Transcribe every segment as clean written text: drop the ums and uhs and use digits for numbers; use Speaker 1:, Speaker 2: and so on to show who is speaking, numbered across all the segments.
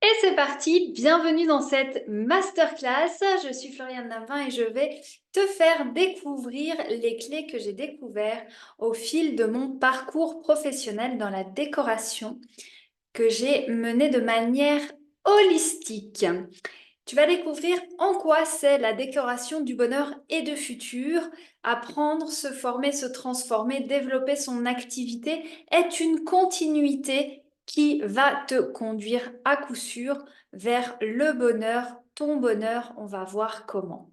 Speaker 1: Et c'est parti, bienvenue dans cette masterclass. Je suis Floriane Navin et je vais te faire découvrir les clés que j'ai découvertes au fil de mon parcours professionnel dans la décoration que j'ai mené de manière holistique. Tu vas découvrir en quoi c'est la décoration du bonheur et du futur. Apprendre, se former, se transformer, développer son activité est une continuité qui va te conduire à coup sûr vers le bonheur, ton bonheur. On va voir comment.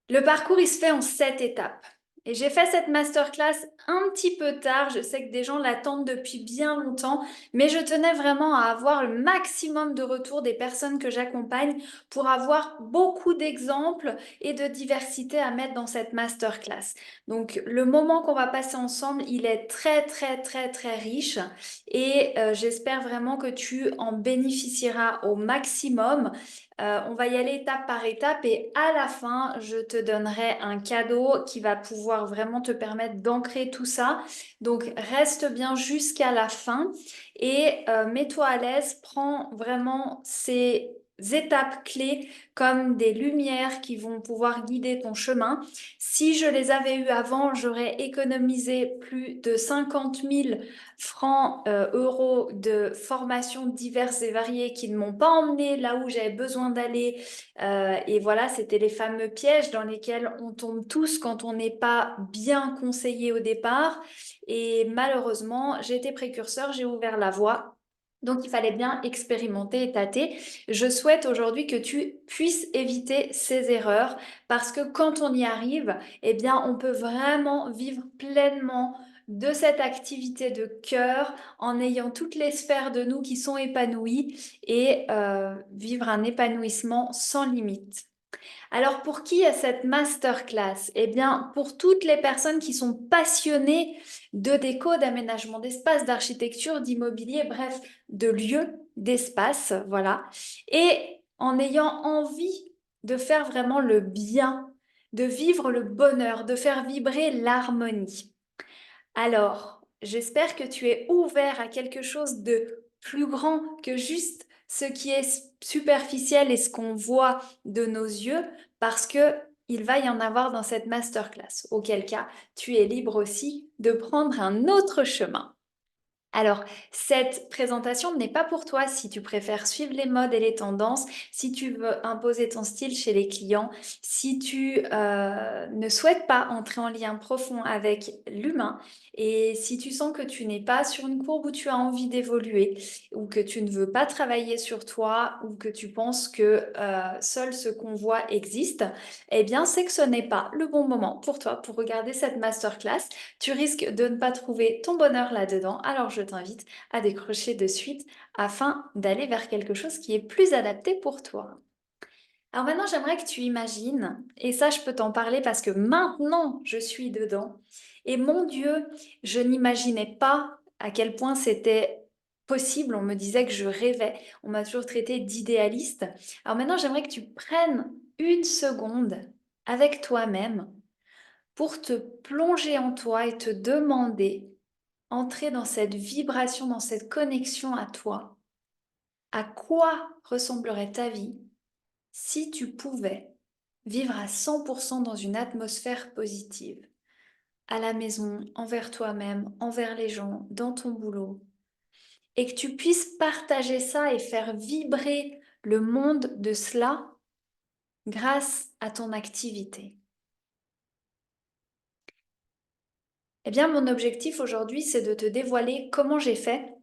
Speaker 1: Le parcours, il se fait en 7 étapes. Et j'ai fait cette masterclass un petit peu tard. Je sais que des gens l'attendent depuis bien longtemps, mais je tenais vraiment à avoir le maximum de retours des personnes que j'accompagne pour avoir beaucoup d'exemples et de diversité à mettre dans cette masterclass. Donc, le moment qu'on va passer ensemble, il est très, très, très, très riche et j'espère vraiment que tu en bénéficieras au maximum. On va y aller étape par étape et à la fin, je te donnerai un cadeau qui va pouvoir vraiment te permettre d'ancrer tout ça. Donc, reste bien jusqu'à la fin et mets-toi à l'aise. Prends vraiment ces étapes clés comme des lumières qui vont pouvoir guider ton chemin. Si je les avais eues avant, j'aurais économisé plus de 50 000 francs, euros de formations diverses et variées qui ne m'ont pas emmené là où j'avais besoin d'aller. Et voilà, c'était les fameux pièges dans lesquels on tombe tous quand on n'est pas bien conseillé au départ. Et malheureusement, j'ai été précurseur, j'ai ouvert la voie. Donc, il fallait bien expérimenter et tâter. Je souhaite aujourd'hui que tu puisses éviter ces erreurs parce que quand on y arrive, eh bien, on peut vraiment vivre pleinement de cette activité de cœur en ayant toutes les sphères de nous qui sont épanouies et vivre un épanouissement sans limite. Alors pour qui est cette masterclass? Eh bien pour toutes les personnes qui sont passionnées de déco, d'aménagement d'espace, d'architecture, d'immobilier, bref, de lieux, d'espace, voilà. Et en ayant envie de faire vraiment le bien, de vivre le bonheur, de faire vibrer l'harmonie. Alors, j'espère que tu es ouvert à quelque chose de plus grand que juste ce qui est superficiel et ce qu'on voit de nos yeux, parce que il va y en avoir dans cette masterclass, auquel cas tu es libre aussi de prendre un autre chemin. Alors, cette présentation n'est pas pour toi si tu préfères suivre les modes et les tendances, si tu veux imposer ton style chez les clients, si tu ne souhaites pas entrer en lien profond avec l'humain et si tu sens que tu n'es pas sur une courbe où tu as envie d'évoluer ou que tu ne veux pas travailler sur toi ou que tu penses que seul ce qu'on voit existe, eh bien, c'est que ce n'est pas le bon moment pour toi pour regarder cette masterclass. Tu risques de ne pas trouver ton bonheur là-dedans, alors je t'invite à décrocher de suite afin d'aller vers quelque chose qui est plus adapté pour toi. Alors maintenant, j'aimerais que tu imagines, et ça je peux t'en parler parce que maintenant je suis dedans, et mon Dieu, je n'imaginais pas à quel point c'était possible, on me disait que je rêvais, on m'a toujours traité d'idéaliste. Alors maintenant, j'aimerais que tu prennes une seconde avec toi-même pour te plonger en toi et te demander, entrer dans cette vibration, dans cette connexion à toi. À quoi ressemblerait ta vie si tu pouvais vivre à 100% dans une atmosphère positive, à la maison, envers toi-même, envers les gens, dans ton boulot, et que tu puisses partager ça et faire vibrer le monde de cela grâce à ton activité. Eh bien, mon objectif aujourd'hui, c'est de te dévoiler comment j'ai fait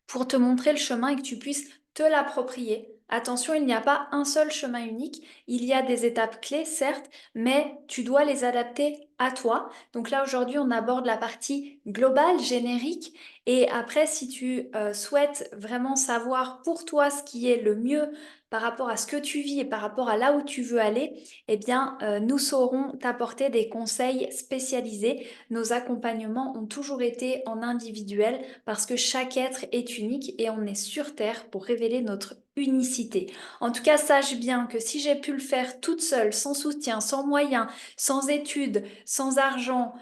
Speaker 1: pour te montrer le chemin et que tu puisses te l'approprier. Attention, il n'y a pas un seul chemin unique, il y a des étapes clés, certes, mais tu dois les adapter à toi. Donc là, aujourd'hui, on aborde la partie globale, générique, et après, si tu souhaites vraiment savoir pour toi ce qui est le mieux par rapport à ce que tu vis et par rapport à là où tu veux aller, eh bien, nous saurons t'apporter des conseils spécialisés. Nos accompagnements ont toujours été en individuel parce que chaque être est unique et on est sur Terre pour révéler notre unicité. En tout cas, sache bien que si j'ai pu le faire toute seule, sans soutien, sans moyens, sans études, sans argent,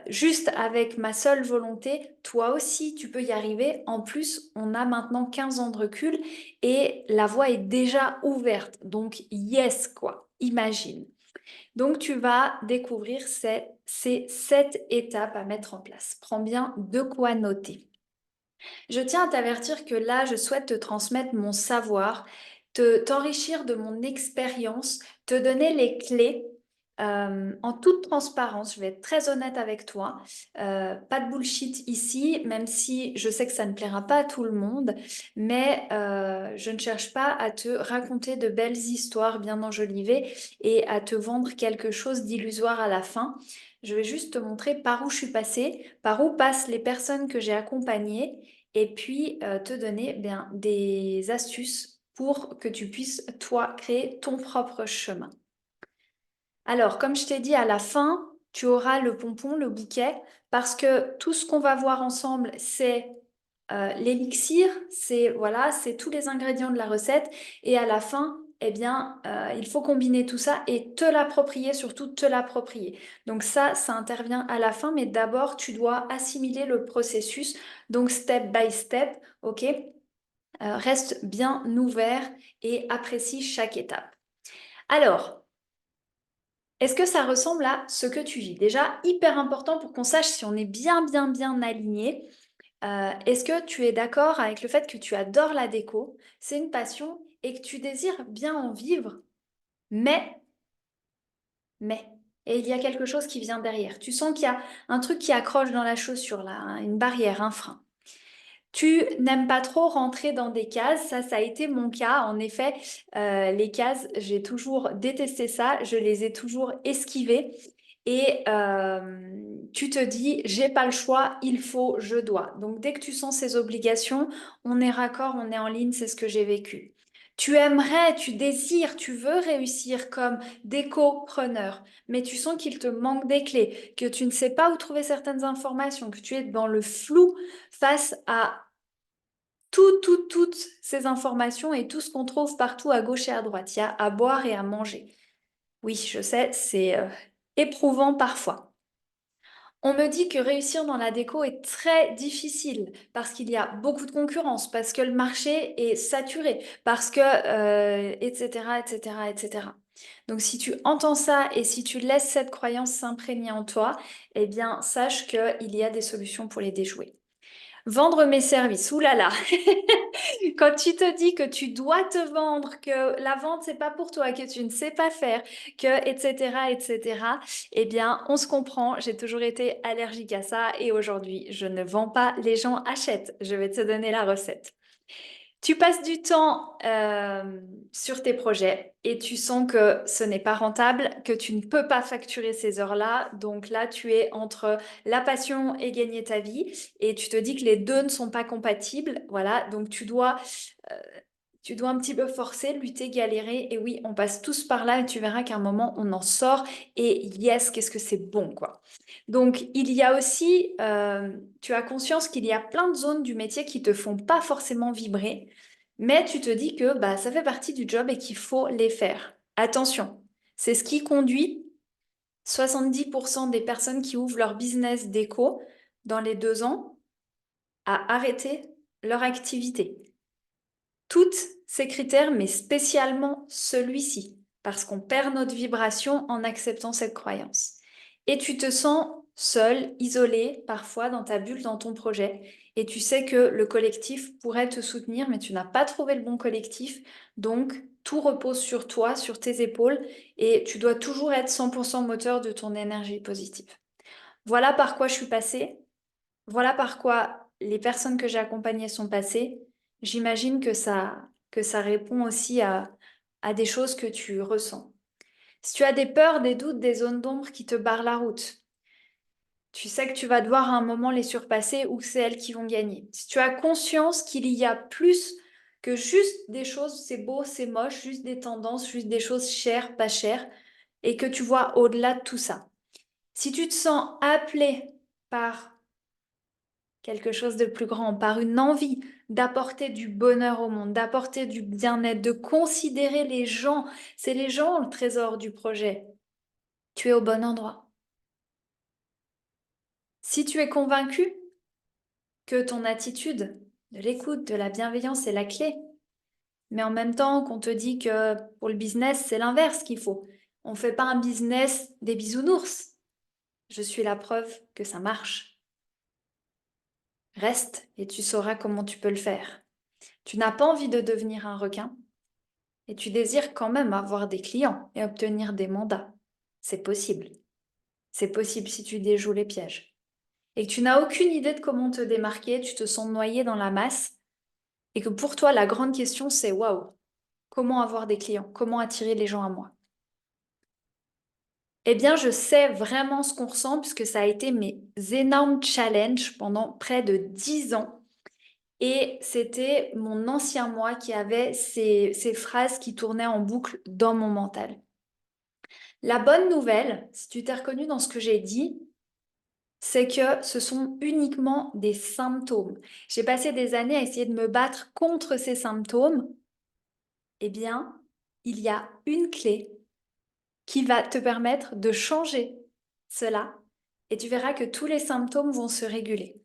Speaker 1: juste avec ma seule volonté, toi aussi, tu peux y arriver. En plus, on a maintenant 15 ans de recul et la voie est déjà ouverte. Donc, yes, quoi, imagine. Donc, tu vas découvrir ces 7 étapes à mettre en place. Prends bien de quoi noter. Je tiens à t'avertir que là, je souhaite te transmettre mon savoir, t'enrichir de mon expérience, te donner les clés en toute transparence. Je vais être très honnête avec toi. Pas de bullshit ici, même si je sais que ça ne plaira pas à tout le monde, mais je ne cherche pas à te raconter de belles histoires bien enjolivées et à te vendre quelque chose d'illusoire à la fin. Je vais juste te montrer par où je suis passée, par où passent les personnes que j'ai accompagnées et puis te donner bien, des astuces pour que tu puisses, toi, créer ton propre chemin. Alors, comme je t'ai dit, à la fin, tu auras le pompon, le bouquet, parce que tout ce qu'on va voir ensemble, c'est l'élixir, c'est voilà, c'est tous les ingrédients de la recette, et à la fin, eh bien, il faut combiner tout ça et te l'approprier, surtout te l'approprier. Donc ça intervient à la fin, mais d'abord, tu dois assimiler le processus, donc step by step, ok? Reste bien ouvert et apprécie chaque étape. Alors, est-ce que ça ressemble à ce que tu vis? Déjà, hyper important pour qu'on sache si on est bien aligné. Est-ce que tu es d'accord avec le fait que tu adores la déco, c'est une passion et que tu désires bien en vivre, mais, mais, et il y a quelque chose qui vient derrière. Tu sens qu'il y a un truc qui accroche dans la chaussure, là, hein, une barrière, un frein. Tu n'aimes pas trop rentrer dans des cases, ça a été mon cas. En effet, les cases, j'ai toujours détesté ça, je les ai toujours esquivées. Et tu te dis, j'ai pas le choix, il faut, je dois. Donc dès que tu sens ces obligations, on est raccord, on est en ligne, c'est ce que j'ai vécu. Tu aimerais, tu désires, tu veux réussir comme décopreneur, mais tu sens qu'il te manque des clés, que tu ne sais pas où trouver certaines informations, que tu es dans le flou face à toutes ces informations et tout ce qu'on trouve partout à gauche et à droite. Il y a à boire et à manger. Oui, je sais, c'est éprouvant parfois. On me dit que réussir dans la déco est très difficile parce qu'il y a beaucoup de concurrence, parce que le marché est saturé, parce que, etc., etc., etc. Donc si tu entends ça et si tu laisses cette croyance s'imprégner en toi, eh bien, sache qu'il y a des solutions pour les déjouer. Vendre mes services, oulala. Quand tu te dis que tu dois te vendre, que la vente, c'est pas pour toi, que tu ne sais pas faire, que etc., eh bien, on se comprend. J'ai toujours été allergique à ça et aujourd'hui, je ne vends pas, les gens achètent. Je vais te donner la recette. Tu passes du temps sur tes projets et tu sens que ce n'est pas rentable, que tu ne peux pas facturer ces heures-là. Donc là, tu es entre la passion et gagner ta vie et tu te dis que les deux ne sont pas compatibles. Voilà, donc euh, tu dois un petit peu forcer, lutter, galérer. Et oui, on passe tous par là et tu verras qu'à un moment, on en sort. Et yes, qu'est-ce que c'est bon, quoi. Donc, il y a aussi, tu as conscience qu'il y a plein de zones du métier qui te font pas forcément vibrer, mais tu te dis que bah, ça fait partie du job et qu'il faut les faire. Attention, c'est ce qui conduit 70% des personnes qui ouvrent leur business déco dans les 2 ans à arrêter leur activité. Toutes ces critères, mais spécialement celui-ci, parce qu'on perd notre vibration en acceptant cette croyance. Et tu te sens seul, isolé, parfois dans ta bulle, dans ton projet, et tu sais que le collectif pourrait te soutenir, mais tu n'as pas trouvé le bon collectif, donc tout repose sur toi, sur tes épaules, et tu dois toujours être 100% moteur de ton énergie positive. Voilà par quoi je suis passée. Voilà par quoi les personnes que j'ai accompagnées sont passées. J'imagine que ça répond aussi à des choses que tu ressens. Si tu as des peurs, des doutes, des zones d'ombre qui te barrent la route, tu sais que tu vas devoir à un moment les surpasser ou c'est elles qui vont gagner. Si tu as conscience qu'il y a plus que juste des choses, c'est beau, c'est moche, juste des tendances, juste des choses chères, pas chères, et que tu vois au-delà de tout ça. Si tu te sens appelé par quelque chose de plus grand, par une envie d'apporter du bonheur au monde, d'apporter du bien-être, de considérer les gens. C'est les gens le trésor du projet. Tu es au bon endroit. Si tu es convaincu que ton attitude, de l'écoute, de la bienveillance est la clé, mais en même temps qu'on te dit que pour le business, c'est l'inverse qu'il faut. On ne fait pas un business des bisounours. Je suis la preuve que ça marche. Reste et tu sauras comment tu peux le faire. Tu n'as pas envie de devenir un requin et tu désires quand même avoir des clients et obtenir des mandats. C'est possible. C'est possible si tu déjoues les pièges. Et que tu n'as aucune idée de comment te démarquer, tu te sens noyé dans la masse et que pour toi, la grande question, c'est waouh, comment avoir des clients? Comment attirer les gens à moi? Eh bien, je sais vraiment ce qu'on ressent puisque ça a été mes énormes challenges pendant près de 10 ans. Et c'était mon ancien moi qui avait ces phrases qui tournaient en boucle dans mon mental. La bonne nouvelle, si tu t'es reconnu dans ce que j'ai dit, c'est que ce sont uniquement des symptômes. J'ai passé des années à essayer de me battre contre ces symptômes. Eh bien, il y a une clé qui va te permettre de changer cela et tu verras que tous les symptômes vont se réguler.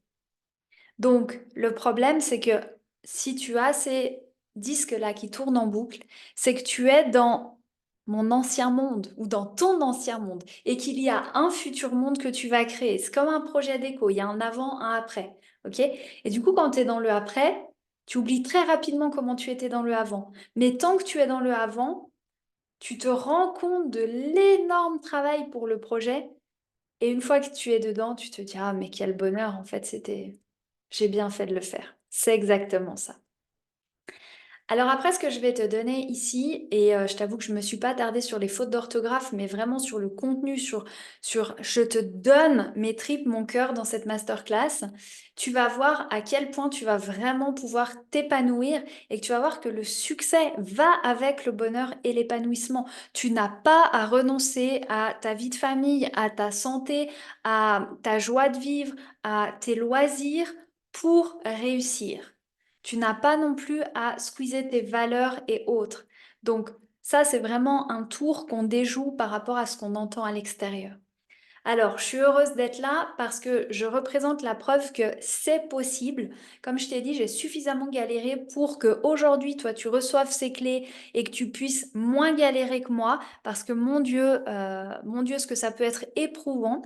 Speaker 1: Donc, le problème, c'est que si tu as ces disques-là qui tournent en boucle, c'est que tu es dans mon ancien monde ou dans ton ancien monde et qu'il y a un futur monde que tu vas créer. C'est comme un projet d'éco, il y a un avant, un après. Ok? Et du coup, quand tu es dans le après, tu oublies très rapidement comment tu étais dans le avant. Mais tant que tu es dans le avant, tu te rends compte de l'énorme travail pour le projet. Et une fois que tu es dedans, tu te dis, ah, mais quel bonheur, en fait, j'ai bien fait de le faire. C'est exactement ça. Alors après, ce que je vais te donner ici, et je t'avoue que je ne me suis pas attardée sur les fautes d'orthographe, mais vraiment sur le contenu, sur je te donne mes tripes, mon cœur dans cette masterclass, tu vas voir à quel point tu vas vraiment pouvoir t'épanouir et que tu vas voir que le succès va avec le bonheur et l'épanouissement. Tu n'as pas à renoncer à ta vie de famille, à ta santé, à ta joie de vivre, à tes loisirs pour réussir. Tu n'as pas non plus à squeezer tes valeurs et autres. Donc ça, c'est vraiment un tour qu'on déjoue par rapport à ce qu'on entend à l'extérieur. Alors, je suis heureuse d'être là parce que je représente la preuve que c'est possible. Comme je t'ai dit, j'ai suffisamment galéré pour que aujourd'hui, toi, tu reçoives ces clés et que tu puisses moins galérer que moi parce que mon Dieu, ce que ça peut être éprouvant.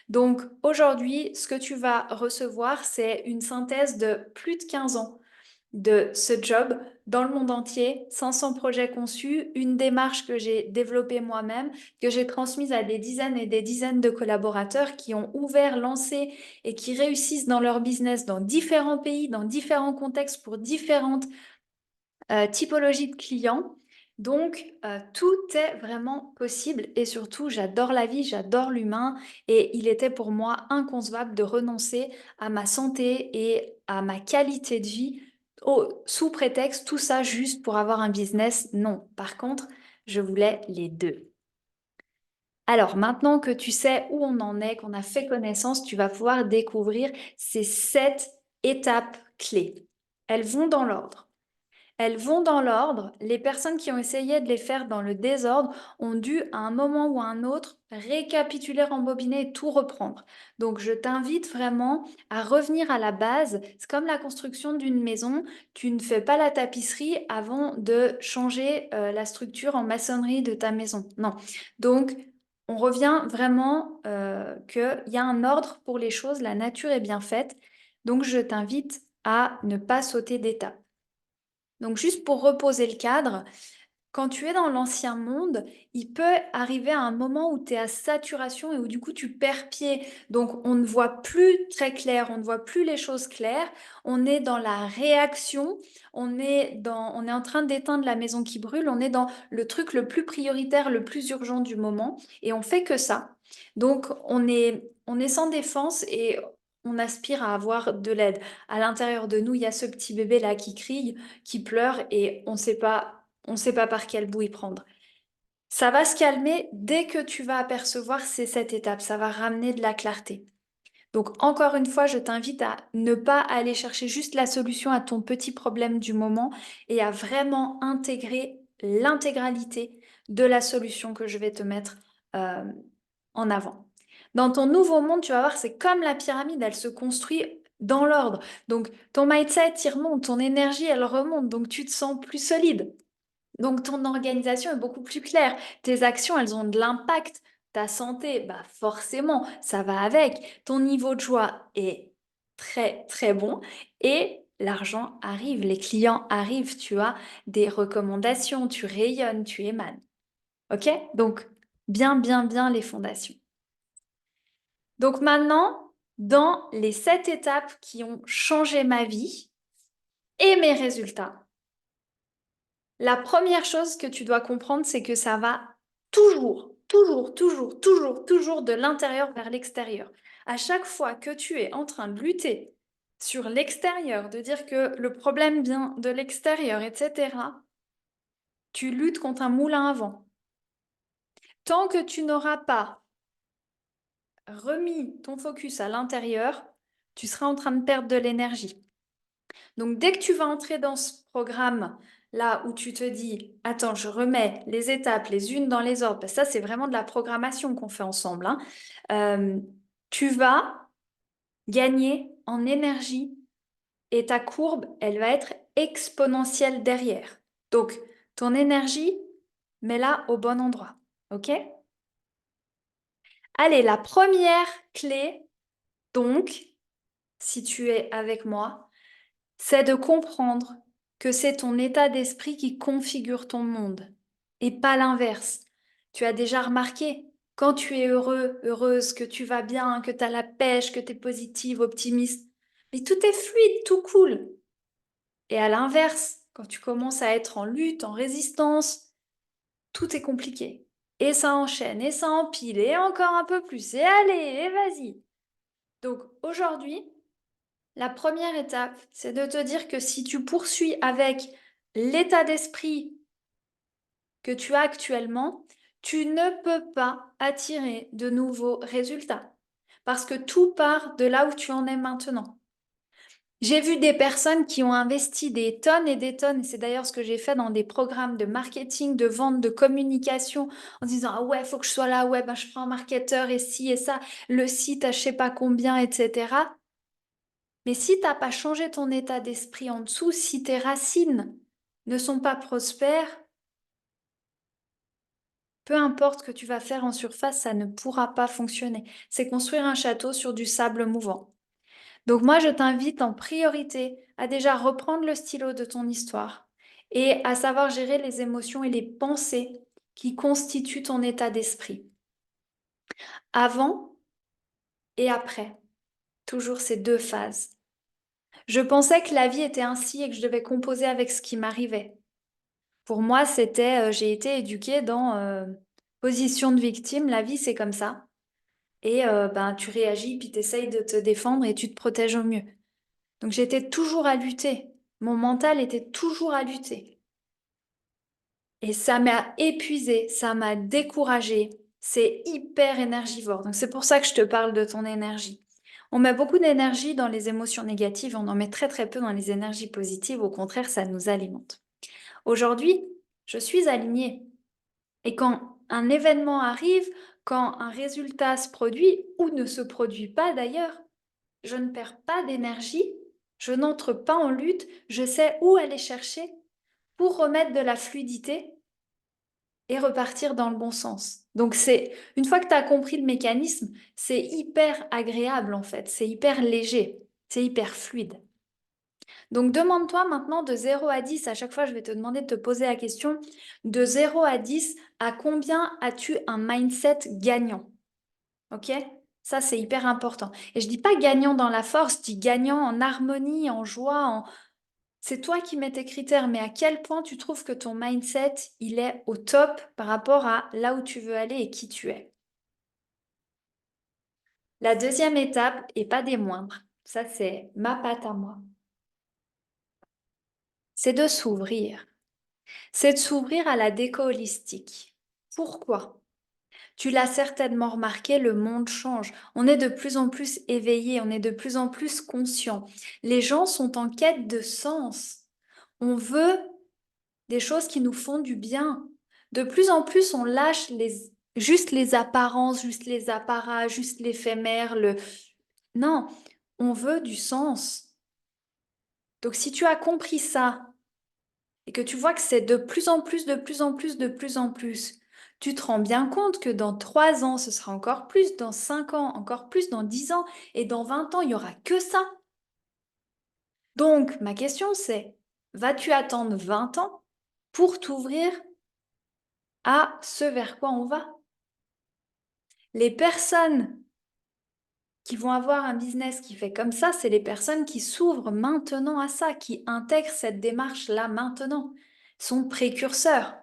Speaker 1: Donc, aujourd'hui, ce que tu vas recevoir, c'est une synthèse de plus de 15 ans de ce job dans le monde entier, 500 projets conçus, une démarche que j'ai développée moi-même, que j'ai transmise à des dizaines et des dizaines de collaborateurs qui ont ouvert, lancé et qui réussissent dans leur business dans différents pays, dans différents contextes pour différentes typologies de clients. Donc, tout est vraiment possible et surtout, j'adore la vie, j'adore l'humain et il était pour moi inconcevable de renoncer à ma santé et à ma qualité de vie sous prétexte tout ça juste pour avoir un business. Non, par contre, je voulais les deux. Alors, maintenant que tu sais où on en est, qu'on a fait connaissance, tu vas pouvoir découvrir ces 7 étapes clés. Elles vont dans l'ordre. Elles vont dans l'ordre. Les personnes qui ont essayé de les faire dans le désordre ont dû, à un moment ou à un autre, récapituler, rembobiner et tout reprendre. Donc, je t'invite vraiment à revenir à la base. C'est comme la construction d'une maison. Tu ne fais pas la tapisserie avant de changer la structure en maçonnerie de ta maison. Non. Donc, on revient vraiment qu'il y a un ordre pour les choses. La nature est bien faite. Donc, je t'invite à ne pas sauter d'étape. Donc, juste pour reposer le cadre, quand tu es dans l'ancien monde, il peut arriver à un moment où tu es à saturation et où du coup tu perds pied. Donc, on ne voit plus très clair, on ne voit plus les choses claires. On est dans la réaction, on est en train d'éteindre la maison qui brûle, on est dans le truc le plus prioritaire, le plus urgent du moment et on fait que ça. Donc, on est sans défense et on aspire à avoir de l'aide. À l'intérieur de nous, il y a ce petit bébé là qui crie, qui pleure et on ne sait pas par quel bout y prendre. Ça va se calmer dès que tu vas apercevoir cette étape. Ça va ramener de la clarté. Donc, encore une fois, je t'invite à ne pas aller chercher juste la solution à ton petit problème du moment et à vraiment intégrer l'intégralité de la solution que je vais te mettre euh, en avant. Dans ton nouveau monde, tu vas voir, c'est comme la pyramide, elle se construit dans l'ordre. Donc, ton mindset, il remonte, ton énergie, elle remonte, donc tu te sens plus solide. Donc, ton organisation est beaucoup plus claire. Tes actions, elles ont de l'impact. Ta santé, bah forcément, ça va avec. Ton niveau de joie est très, très bon. Et l'argent arrive, les clients arrivent, tu as des recommandations, tu rayonnes, tu émanes. OK? Donc, bien, bien, bien les fondations. Donc maintenant, dans les 7 étapes qui ont changé ma vie et mes résultats, la première chose que tu dois comprendre, c'est que ça va toujours, toujours, toujours, toujours, toujours de l'intérieur vers l'extérieur. À chaque fois que tu es en train de lutter sur l'extérieur, de dire que le problème vient de l'extérieur, etc., tu luttes contre un moulin à vent. Tant que tu n'auras pas remis ton focus à l'intérieur, tu seras en train de perdre de l'énergie. Donc, dès que tu vas entrer dans ce programme, là où tu te dis, attends, je remets les étapes les unes dans les autres, parce que ça, c'est vraiment de la programmation qu'on fait ensemble, hein. Tu vas gagner en énergie et ta courbe, elle va être exponentielle derrière. Donc, ton énergie, mets-la au bon endroit. OK? Allez, la première clé, donc, si tu es avec moi, c'est de comprendre que c'est ton état d'esprit qui configure ton monde et pas l'inverse. Tu as déjà remarqué, quand tu es heureux, heureuse, que tu vas bien, que tu as la pêche, que tu es positive, optimiste, mais tout est fluide, tout cool. Et à l'inverse, quand tu commences à être en lutte, en résistance, tout est compliqué. Et ça enchaîne, et ça empile, et encore un peu plus, et allez, et vas-y. Donc aujourd'hui, la première étape, c'est de te dire que si tu poursuis avec l'état d'esprit que tu as actuellement, tu ne peux pas attirer de nouveaux résultats. Parce que tout part de là où tu en es maintenant. J'ai vu des personnes qui ont investi des tonnes et des tonnes, et c'est d'ailleurs ce que j'ai fait dans des programmes de marketing, de vente, de communication, en disant, ah ouais, il faut que je sois là, ouais, ben, je prends un marketeur et ci et ça, le site à je sais pas combien, etc. Mais si tu n'as pas changé ton état d'esprit en dessous, si tes racines ne sont pas prospères, peu importe ce que tu vas faire en surface, ça ne pourra pas fonctionner. C'est construire un château sur du sable mouvant. Donc moi, je t'invite en priorité à déjà reprendre le stylo de ton histoire et à savoir gérer les émotions et les pensées qui constituent ton état d'esprit. Avant et après. Toujours ces deux phases. Je pensais que la vie était ainsi et que je devais composer avec ce qui m'arrivait. Pour moi, c'était, j'ai été éduquée dans position de victime, la vie c'est comme ça. Et ben, tu réagis, puis tu essayes de te défendre et tu te protèges au mieux. Donc j'étais toujours à lutter. Mon mental était toujours à lutter. Et ça m'a épuisée, ça m'a découragée. C'est hyper énergivore. Donc c'est pour ça que je te parle de ton énergie. On met beaucoup d'énergie dans les émotions négatives, on en met très très peu dans les énergies positives. Au contraire, ça nous alimente. Aujourd'hui, je suis alignée. Et quand un événement arrive, quand un résultat se produit ou ne se produit pas d'ailleurs, je ne perds pas d'énergie, je n'entre pas en lutte, je sais où aller chercher pour remettre de la fluidité et repartir dans le bon sens. Donc c'est une fois que tu as compris le mécanisme, c'est hyper agréable en fait, c'est hyper léger, c'est hyper fluide. Donc demande-toi maintenant de 0 à 10, à chaque fois je vais te demander de te poser la question, de 0 à 10, à combien as-tu un mindset gagnant? Ok? Ça c'est hyper important. Et je dis pas gagnant dans la force, je dis gagnant en harmonie, en joie, c'est toi qui mets tes critères, mais à quel point tu trouves que ton mindset, il est au top par rapport à là où tu veux aller et qui tu es? La deuxième étape, et pas des moindres, ça c'est ma patte à moi, c'est de s'ouvrir. C'est de s'ouvrir à la déco holistique. Pourquoi? Tu l'as certainement remarqué, le monde change. On est de plus en plus éveillé, on est de plus en plus conscient. Les gens sont en quête de sens. On veut des choses qui nous font du bien. De plus en plus, on lâche juste les apparences, juste les apparats, juste l'éphémère, le... Non, on veut du sens. Donc si tu as compris ça et que tu vois que c'est de plus en plus, de plus en plus, de plus en plus, tu te rends bien compte que dans 3 ans, ce sera encore plus, dans 5 ans, encore plus, dans 10 ans, et dans 20 ans, il n'y aura que ça. Donc, ma question c'est, vas-tu attendre 20 ans pour t'ouvrir à ce vers quoi on va? Les personnes qui vont avoir un business qui fait comme ça, c'est les personnes qui s'ouvrent maintenant à ça, qui intègrent cette démarche-là maintenant, sont précurseurs.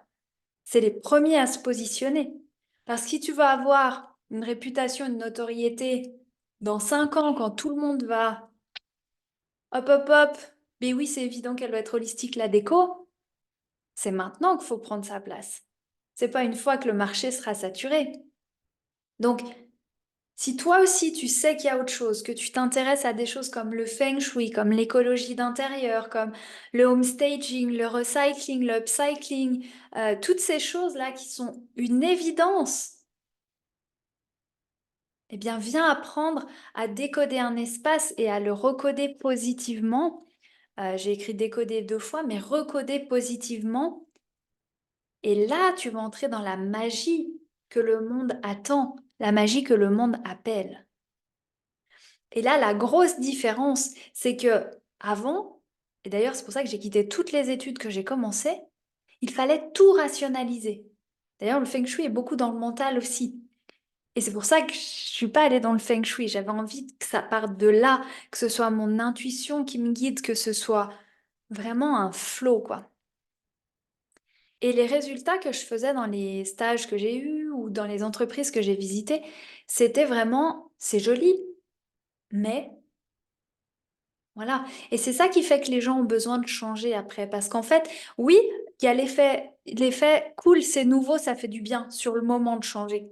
Speaker 1: C'est les premiers à se positionner. Parce que si tu vas avoir une réputation, une notoriété dans 5 ans, quand tout le monde va hop, hop, hop, mais oui, c'est évident qu'elle doit être holistique, la déco, c'est maintenant qu'il faut prendre sa place. C'est pas une fois que le marché sera saturé. Donc, si toi aussi tu sais qu'il y a autre chose, que tu t'intéresses à des choses comme le feng shui, comme l'écologie d'intérieur, comme le homestaging, le recycling, le upcycling, toutes ces choses-là qui sont une évidence, eh bien viens apprendre à décoder un espace et à le recoder positivement. J'ai écrit décoder 2 fois, mais recoder positivement. Et là, tu vas entrer dans la magie que le monde attend, la magie que le monde appelle. Et là, la grosse différence, c'est que avant, et d'ailleurs c'est pour ça que j'ai quitté toutes les études que j'ai commencées, il fallait tout rationaliser. D'ailleurs, le feng shui est beaucoup dans le mental aussi. Et c'est pour ça que je suis pas allée dans le feng shui. J'avais envie que ça parte de là, que ce soit mon intuition qui me guide, que ce soit vraiment un flow, quoi. Et les résultats que je faisais dans les stages que j'ai eus ou dans les entreprises que j'ai visitées, c'était vraiment, c'est joli, mais voilà. Et c'est ça qui fait que les gens ont besoin de changer après. Parce qu'en fait, oui, il y a l'effet cool, c'est nouveau, ça fait du bien sur le moment de changer.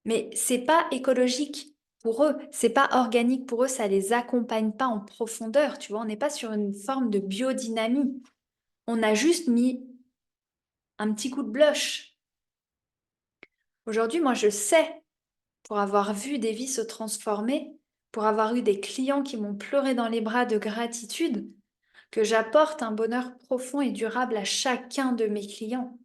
Speaker 1: Mais c'est pas écologique pour eux, c'est pas organique pour eux, ça les accompagne pas en profondeur, tu vois. On n'est pas sur une forme de biodynamie. On a juste mis un petit coup de blush. Aujourd'hui, moi, je sais, pour avoir vu des vies se transformer, pour avoir eu des clients qui m'ont pleuré dans les bras de gratitude, que j'apporte un bonheur profond et durable à chacun de mes clients.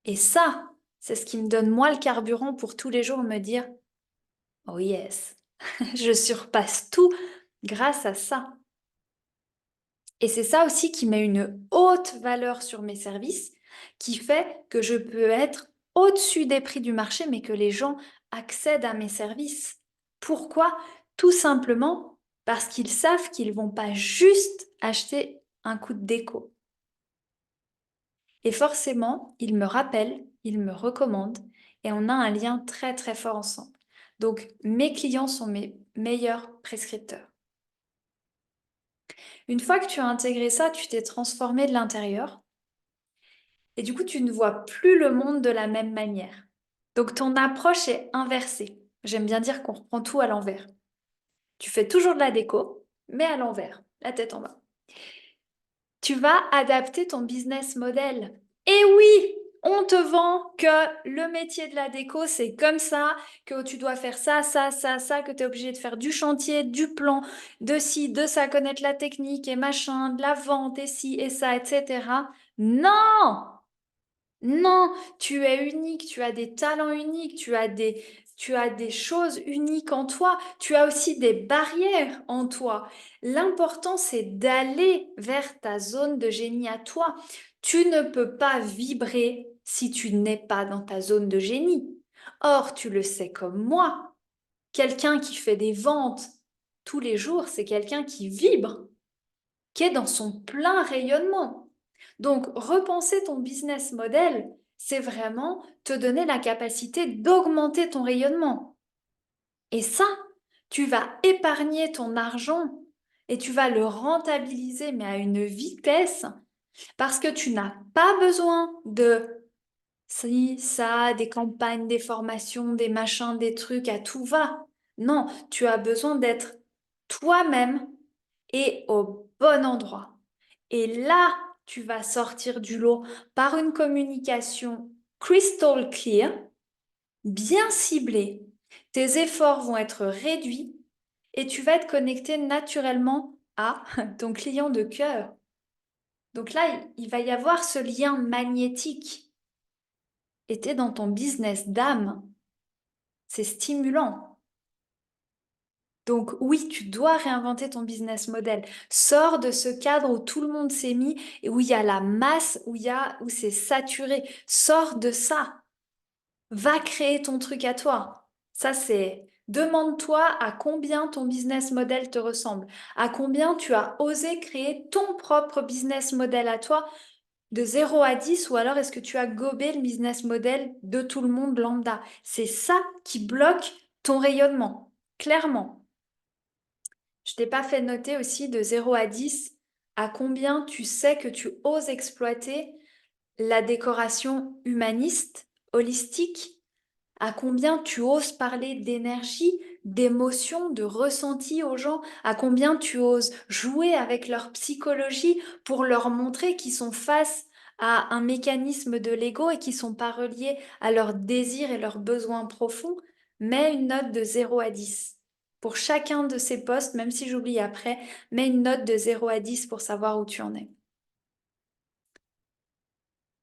Speaker 1: Et ça, c'est ce qui me donne moi le carburant pour tous les jours me dire, oh yes, je surpasse tout grâce à ça. Et c'est ça aussi qui met une haute valeur sur mes services, qui fait que je peux être au-dessus des prix du marché, mais que les gens accèdent à mes services. Pourquoi? Tout simplement parce qu'ils savent qu'ils vont pas juste acheter un coup de déco. Et forcément, ils me rappellent, ils me recommandent, et on a un lien très très fort ensemble. Donc, mes clients sont mes meilleurs prescripteurs. Une fois que tu as intégré ça, tu t'es transformé de l'intérieur. Et du coup, tu ne vois plus le monde de la même manière. Donc, ton approche est inversée. J'aime bien dire qu'on reprend tout à l'envers. Tu fais toujours de la déco, mais à l'envers, la tête en bas. Tu vas adapter ton business model. Et oui, on te vend que le métier de la déco, c'est comme ça, que tu dois faire ça, ça, ça, ça, que tu es obligé de faire du chantier, du plan, de ci, de ça, connaître la technique et machin, de la vente et ci et ça, etc. Non! Non, tu es unique, tu as des talents uniques, tu as des choses uniques en toi, tu as aussi des barrières en toi. L'important, c'est d'aller vers ta zone de génie à toi. Tu ne peux pas vibrer si tu n'es pas dans ta zone de génie. Or, tu le sais comme moi, quelqu'un qui fait des ventes tous les jours, c'est quelqu'un qui vibre, qui est dans son plein rayonnement. Donc, repenser ton business model, c'est vraiment te donner la capacité d'augmenter ton rayonnement. Et ça, tu vas épargner ton argent et tu vas le rentabiliser, mais à une vitesse, parce que tu n'as pas besoin de si, ça, des campagnes, des formations, des machins, des trucs, à tout va. Non, tu as besoin d'être toi-même et au bon endroit. Et là, tu vas sortir du lot par une communication crystal clear, bien ciblé, tes efforts vont être réduits et tu vas être connecté naturellement à ton client de cœur. Donc là, il va y avoir ce lien magnétique. Et tu es dans ton business d'âme. C'est stimulant. Donc oui, tu dois réinventer ton business model. Sors de ce cadre où tout le monde s'est mis et où il y a la masse, où c'est saturé. Sors de ça. Va créer ton truc à toi. Ça, c'est... Demande-toi à combien ton business model te ressemble. À combien tu as osé créer ton propre business model à toi de 0 à 10, ou alors est-ce que tu as gobé le business model de tout le monde lambda? C'est ça qui bloque ton rayonnement, clairement. Je t'ai pas fait noter aussi de 0 à 10 à combien tu sais que tu oses exploiter la décoration humaniste, holistique, à combien tu oses parler d'énergie, d'émotion, de ressenti aux gens, à combien tu oses jouer avec leur psychologie pour leur montrer qu'ils sont face à un mécanisme de l'ego et qui sont pas reliés à leurs désirs et leurs besoins profonds. Mets une note de 0 à 10. Pour chacun de ces postes, même si j'oublie après, mets une note de 0 à 10 pour savoir où tu en es.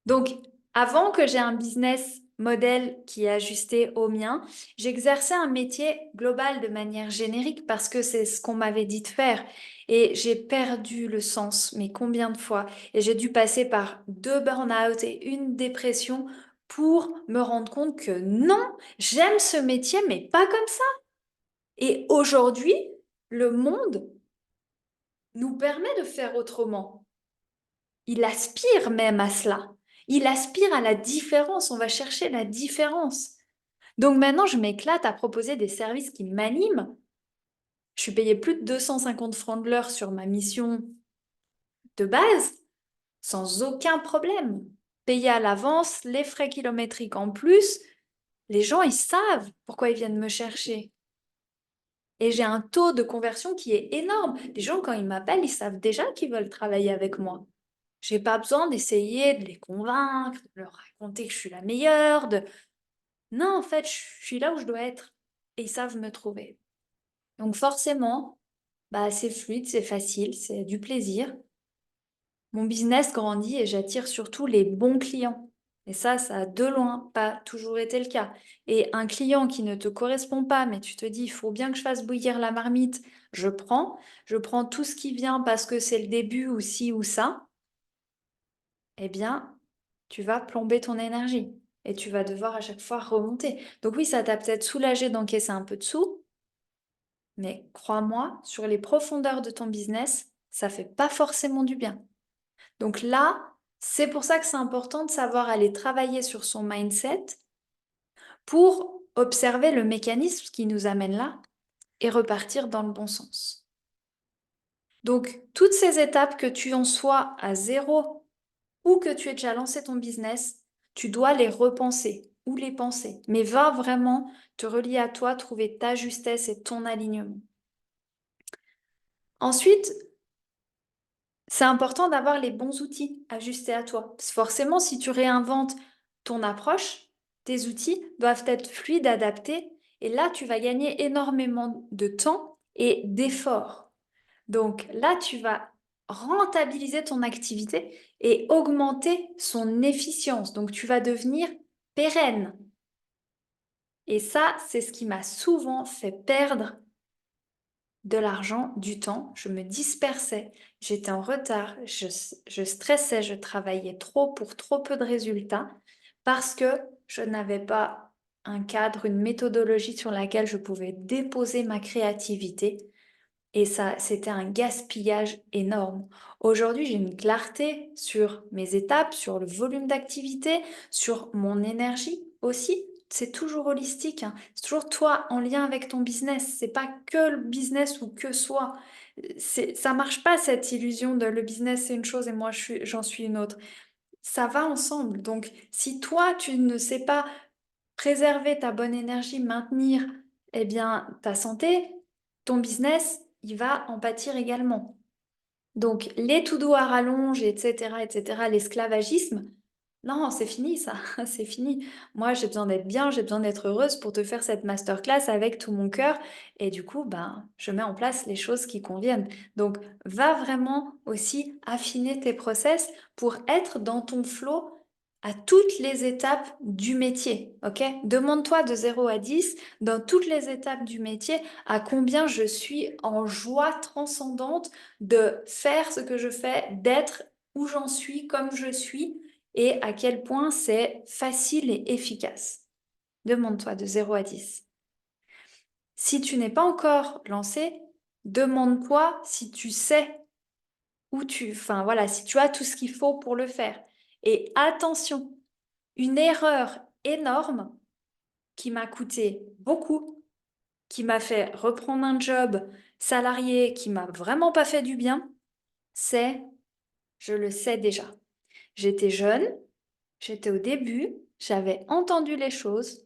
Speaker 1: Donc, avant que j'ai un business model qui est ajusté au mien, j'exerçais un métier global de manière générique parce que c'est ce qu'on m'avait dit de faire. Et j'ai perdu le sens, mais combien de fois? Et j'ai dû passer par 2 burn-out et une dépression pour me rendre compte que non, j'aime ce métier, mais pas comme ça. Et aujourd'hui, le monde nous permet de faire autrement. Il aspire même à cela. Il aspire à la différence. On va chercher la différence. Donc maintenant, je m'éclate à proposer des services qui m'animent. Je suis payée plus de 250 francs de l'heure sur ma mission de base, sans aucun problème. Payée à l'avance, les frais kilométriques en plus. Les gens, ils savent pourquoi ils viennent me chercher. Et j'ai un taux de conversion qui est énorme. Les gens, quand ils m'appellent, ils savent déjà qu'ils veulent travailler avec moi. J'ai pas besoin d'essayer de les convaincre, de leur raconter que je suis la meilleure. Non, en fait, je suis là où je dois être. Et ils savent me trouver. Donc forcément, bah, c'est fluide, c'est facile, c'est du plaisir. Mon business grandit et j'attire surtout les bons clients. Et ça a de loin pas toujours été le cas. Et un client qui ne te correspond pas, mais tu te dis, il faut bien que je fasse bouillir la marmite, je prends. Je prends tout ce qui vient parce que c'est le début ou ci ou ça. Eh bien, tu vas plomber ton énergie et tu vas devoir à chaque fois remonter. Donc oui, ça t'a peut-être soulagé d'encaisser un peu de sous, mais crois-moi, sur les profondeurs de ton business, ça fait pas forcément du bien. Donc là, c'est pour ça que c'est important de savoir aller travailler sur son mindset pour observer le mécanisme qui nous amène là et repartir dans le bon sens. Donc, toutes ces étapes, que tu en sois à 0 ou que tu aies déjà lancé ton business, tu dois les repenser ou les penser. Mais va vraiment te relier à toi, trouver ta justesse et ton alignement. Ensuite, c'est important d'avoir les bons outils ajustés à toi. Parce que forcément, si tu réinventes ton approche, tes outils doivent être fluides, adaptés. Et là, tu vas gagner énormément de temps et d'efforts. Donc là, tu vas rentabiliser ton activité et augmenter son efficience. Donc tu vas devenir pérenne. Et ça, c'est ce qui m'a souvent fait perdre de l'argent, du temps. Je me dispersais, j'étais en retard, je stressais, je travaillais trop pour trop peu de résultats parce que je n'avais pas un cadre, une méthodologie sur laquelle je pouvais déposer ma créativité. Et ça, c'était un gaspillage énorme. Aujourd'hui, j'ai une clarté sur mes étapes, sur le volume d'activité, sur mon énergie aussi. C'est toujours holistique, hein. C'est toujours toi en lien avec ton business. C'est pas que le business ou que soi. Ça marche pas cette illusion de le business c'est une chose et moi j'en suis une autre. Ça va ensemble. Donc, si toi tu ne sais pas préserver ta bonne énergie, maintenir eh bien, ta santé, ton business, il va en pâtir également. Donc, les to-do à rallonge, etc., l'esclavagisme, Non, c'est fini ça, c'est fini. Moi, j'ai besoin d'être bien, j'ai besoin d'être heureuse pour te faire cette masterclass avec tout mon cœur. Et du coup, ben, je mets en place les choses qui conviennent. Donc, va vraiment aussi affiner tes process pour être dans ton flow à toutes les étapes du métier. Ok? Demande-toi de 0 à 10 dans toutes les étapes du métier à combien je suis en joie transcendante de faire ce que je fais, d'être où j'en suis, comme je suis et à quel point c'est facile et efficace. Demande-toi de 0 à 10. Si tu n'es pas encore lancé, demande-toi si tu sais où enfin voilà, si tu as tout ce qu'il faut pour le faire. Et attention, une erreur énorme qui m'a coûté beaucoup, qui m'a fait reprendre un job salarié qui m'a vraiment pas fait du bien, c'est je le sais déjà. J'étais jeune, j'étais au début, j'avais entendu les choses,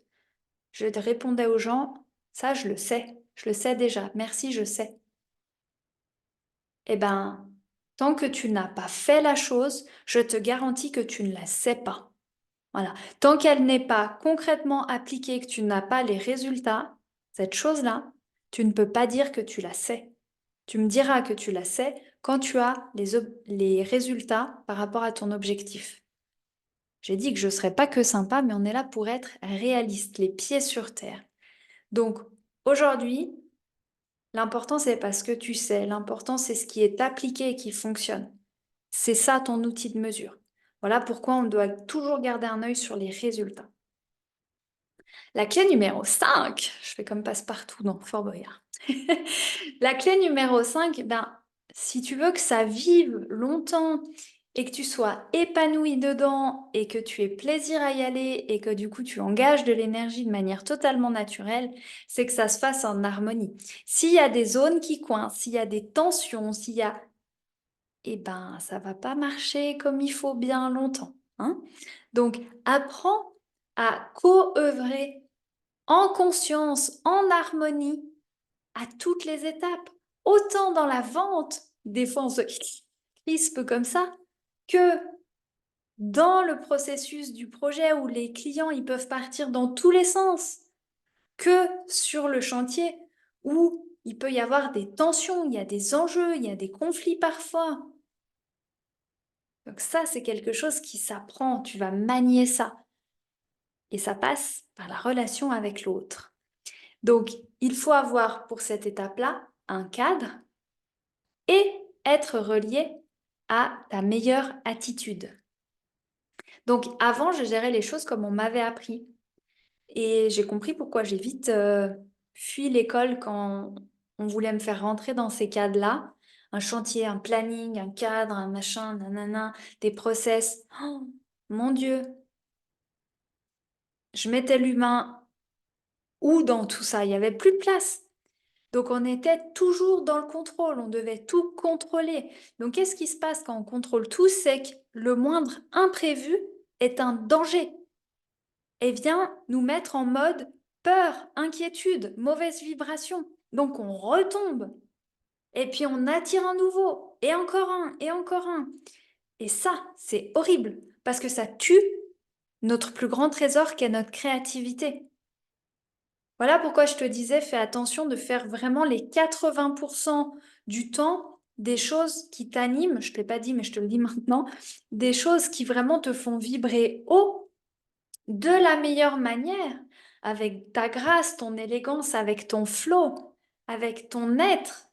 Speaker 1: je répondais aux gens, ça je le sais déjà, merci, je sais. Eh ben, tant que tu n'as pas fait la chose, je te garantis que tu ne la sais pas. Voilà. Tant qu'elle n'est pas concrètement appliquée, que tu n'as pas les résultats, cette chose-là, tu ne peux pas dire que tu la sais. Tu me diras que tu la sais quand tu as les résultats par rapport à ton objectif. J'ai dit que je ne serais pas que sympa, mais on est là pour être réaliste, les pieds sur terre. Donc, aujourd'hui, l'important, c'est pas ce que tu sais, l'important, c'est ce qui est appliqué et qui fonctionne. C'est ça ton outil de mesure. Voilà pourquoi on doit toujours garder un œil sur les résultats. La clé numéro 5, je fais comme passe-partout dans Fort Boyard. La clé numéro 5, ben, si tu veux que ça vive longtemps et que tu sois épanoui dedans et que tu aies plaisir à y aller et que du coup tu engages de l'énergie de manière totalement naturelle, c'est que ça se fasse en harmonie. S'il y a des zones qui coincent, s'il y a des tensions, s'il y a... Eh ben, ça va pas marcher comme il faut bien longtemps, hein. Donc, apprends à co-œuvrer en conscience, en harmonie, à toutes les étapes, autant dans la vente, des fois on se crispe comme ça, que dans le processus du projet où les clients ils peuvent partir dans tous les sens, que sur le chantier où il peut y avoir des tensions, il y a des enjeux, il y a des conflits parfois. Donc ça, c'est quelque chose qui s'apprend, tu vas manier ça. Et ça passe par la relation avec l'autre. Donc, il faut avoir pour cette étape-là un cadre et être relié à ta meilleure attitude. Donc, avant, je gérais les choses comme on m'avait appris. Et j'ai compris pourquoi j'ai vite fui l'école quand on voulait me faire rentrer dans ces cadres-là. Un chantier, un planning, un cadre, un machin, nanana, des process. Oh, mon Dieu, je mettais l'humain où dans tout ça? Il n'y avait plus de place. Donc on était toujours dans le contrôle, on devait tout contrôler. Donc qu'est-ce qui se passe quand on contrôle tout? C'est que le moindre imprévu est un danger et vient nous mettre en mode peur, inquiétude, mauvaise vibration. Donc on retombe et puis on attire un nouveau et encore un et encore un. Et ça, c'est horrible parce que ça tue notre plus grand trésor qui est notre créativité. Voilà pourquoi je te disais, fais attention de faire vraiment les 80% du temps des choses qui t'animent, je ne te l'ai pas dit mais je te le dis maintenant, des choses qui vraiment te font vibrer haut de la meilleure manière, avec ta grâce, ton élégance, avec ton flow, avec ton être.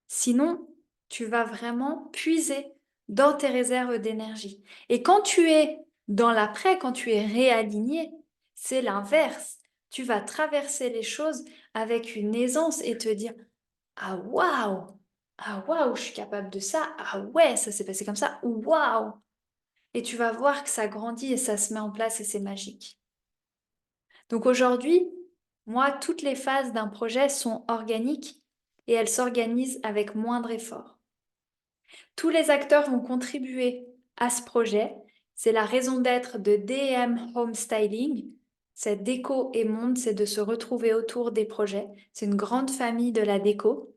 Speaker 1: Sinon, tu vas vraiment puiser dans tes réserves d'énergie. Et quand tu es dans l'après, quand tu es réaligné, c'est l'inverse. Tu vas traverser les choses avec une aisance et te dire ah waouh, je suis capable de ça. Ah ouais, ça s'est passé comme ça. Waouh! Et tu vas voir que ça grandit et ça se met en place et c'est magique. Donc aujourd'hui, moi, toutes les phases d'un projet sont organiques et elles s'organisent avec moindre effort. Tous les acteurs vont contribuer à ce projet. C'est la raison d'être de DM Home Styling. Cette déco et monde, c'est de se retrouver autour des projets. C'est une grande famille de la déco.